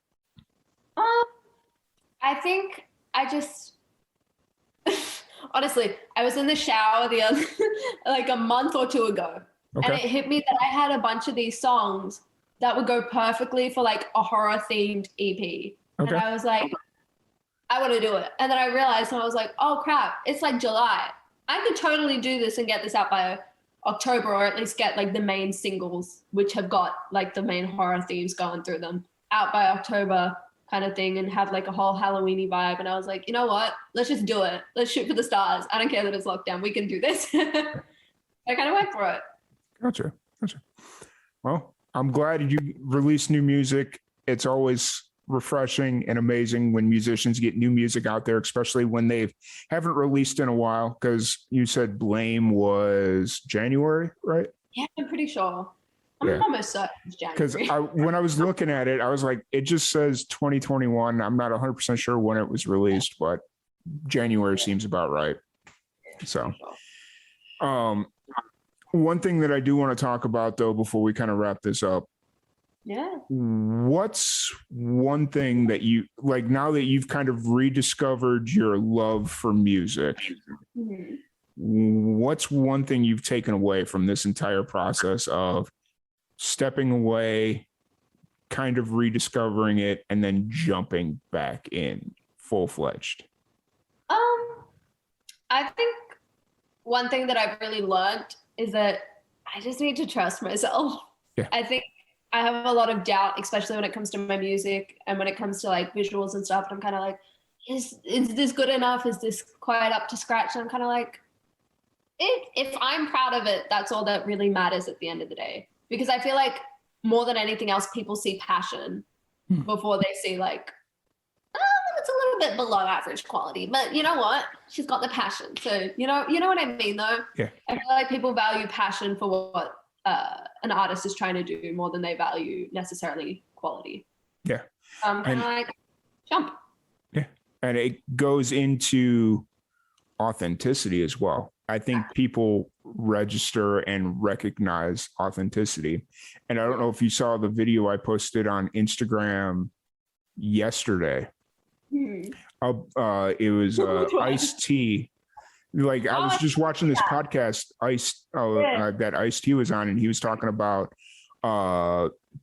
I think I just honestly, I was in the shower the other a month or 2 ago, and it hit me that I had a bunch of these songs that would go perfectly for a horror themed EP, and I was like, I want to do it. And then I realized, and I was like, oh crap, it's July. I could totally do this and get this out by October, or at least get the main singles, which have got the main horror themes going through them, out by October kind of thing, and have a whole Halloween-y vibe. And I was like, you know what? Let's just do it. Let's shoot for the stars. I don't care that it's lockdown. We can do this. I kind of went for it. Gotcha. Well, I'm glad you released new music. It's always refreshing and amazing when musicians get new music out there, especially when they haven't released in a while, because you said Blame was January, right? Yeah, I'm pretty sure. I'm almost certain it's January. Because when I was looking at it, I was like, it just says 2021. I'm not 100% sure when it was released, but January seems about right. So one thing that I do want to talk about, though, before we kind of wrap this up, what's one thing that you now that you've kind of rediscovered your love for music, what's one thing you've taken away from this entire process of stepping away, kind of rediscovering it, and then jumping back in full-fledged? I think one thing that I've really learned is that I just need to trust myself. I think I have a lot of doubt, especially when it comes to my music and when it comes to visuals and stuff. And I'm kind of like, is this good enough? Is this quite up to scratch? And I'm kind of like, if I'm proud of it, that's all that really matters at the end of the day. Because I feel like more than anything else, people see passion before they see it's a little bit below average quality. But you know what? She's got the passion. So you know what I mean, though. Yeah. I feel like people value passion for what an artist is trying to do more than they value necessarily quality. Yeah. Kind of jump. Yeah. And it goes into authenticity as well. I think people register and recognize authenticity. And I don't know if you saw the video I posted on Instagram yesterday. It was Ice-T. Like, I was just watching this podcast that Ice-T was on, and he was talking about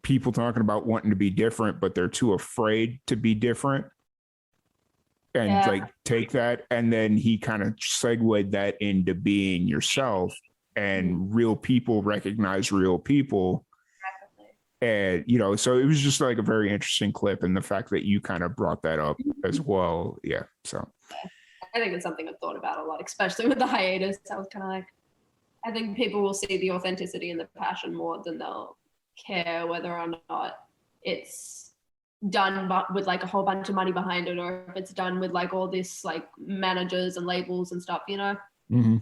people talking about wanting to be different, but they're too afraid to be different. And like take that, and then he kind of segued that into being yourself, and real people recognize real people. And so it was just like a very interesting clip, and the fact that you kind of brought that up as well. Yeah, so I think it's something I've thought about a lot, especially with the hiatus. I was kind of like, I think people will see the authenticity and the passion more than they'll care whether or not it's done but with like a whole bunch of money behind it, or if it's done with like all this like managers and labels and stuff, Mm-hmm.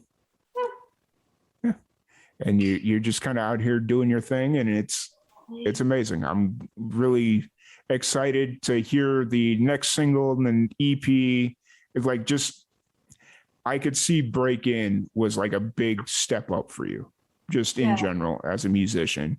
Yeah. And you're just kind of out here doing your thing, and it's amazing. I'm really excited to hear the next single and then EP. It's like, just I could see Break In was like a big step up for you, just in general as a musician.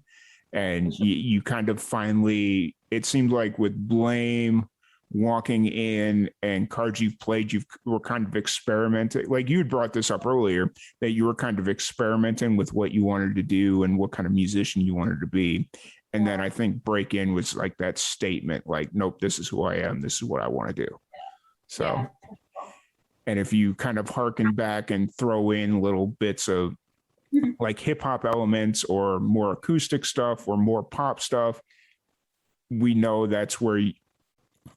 And you kind of finally, it seemed like with Blame, Walking In, and Cards You've Played, you were kind of experimenting. Like, you had brought this up earlier, that you were kind of experimenting with what you wanted to do and what kind of musician you wanted to be. And then I think Break In was like that statement, like, nope, this is who I am. This is what I want to do. So, and if you kind of harken back and throw in little bits of like hip hop elements or more acoustic stuff or more pop stuff, we know that's where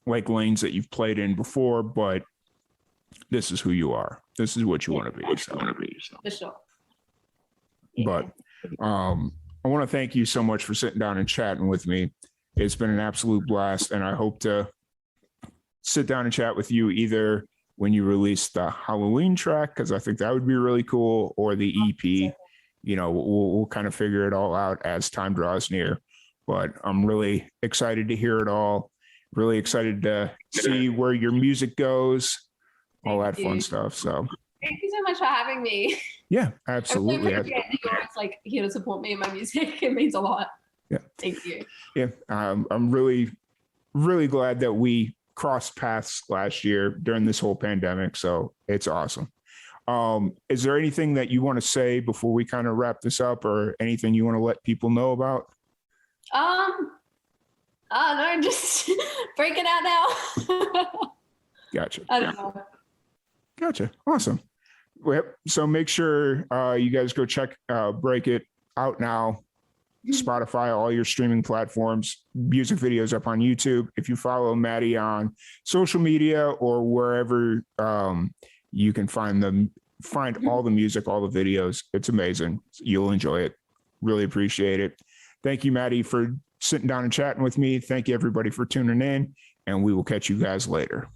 like lanes that you've played in before, but this is who you are. This is what you want to be. So. For sure. But I want to thank you so much for sitting down and chatting with me. It's been an absolute blast, and I hope to sit down and chat with you either when you release the Halloween track, because I think that would be really cool, or the EP. We'll kind of figure it all out as time draws near. But I'm really excited to hear it all. Really excited to see where your music goes, all that fun stuff. So thank you so much for having me. Yeah, absolutely. You're always like here to support me in my music. It means a lot. Yeah. Thank you. Yeah. I'm really, really glad that we crossed paths last year during this whole pandemic. So it's awesome. Is there anything that you want to say before we kind of wrap this up, or anything you want to let people know about? No, just breaking out now. Gotcha. I don't know. Gotcha. Awesome. Yep. So make sure you guys go check Break It out now. Spotify, all your streaming platforms, music videos up on YouTube. If you follow Madi on social media or wherever you can find all the music, all the videos, it's amazing. You'll enjoy it. Really appreciate it. Thank you, Madi, for sitting down and chatting with me. Thank you, everybody, for tuning in, and we will catch you guys later.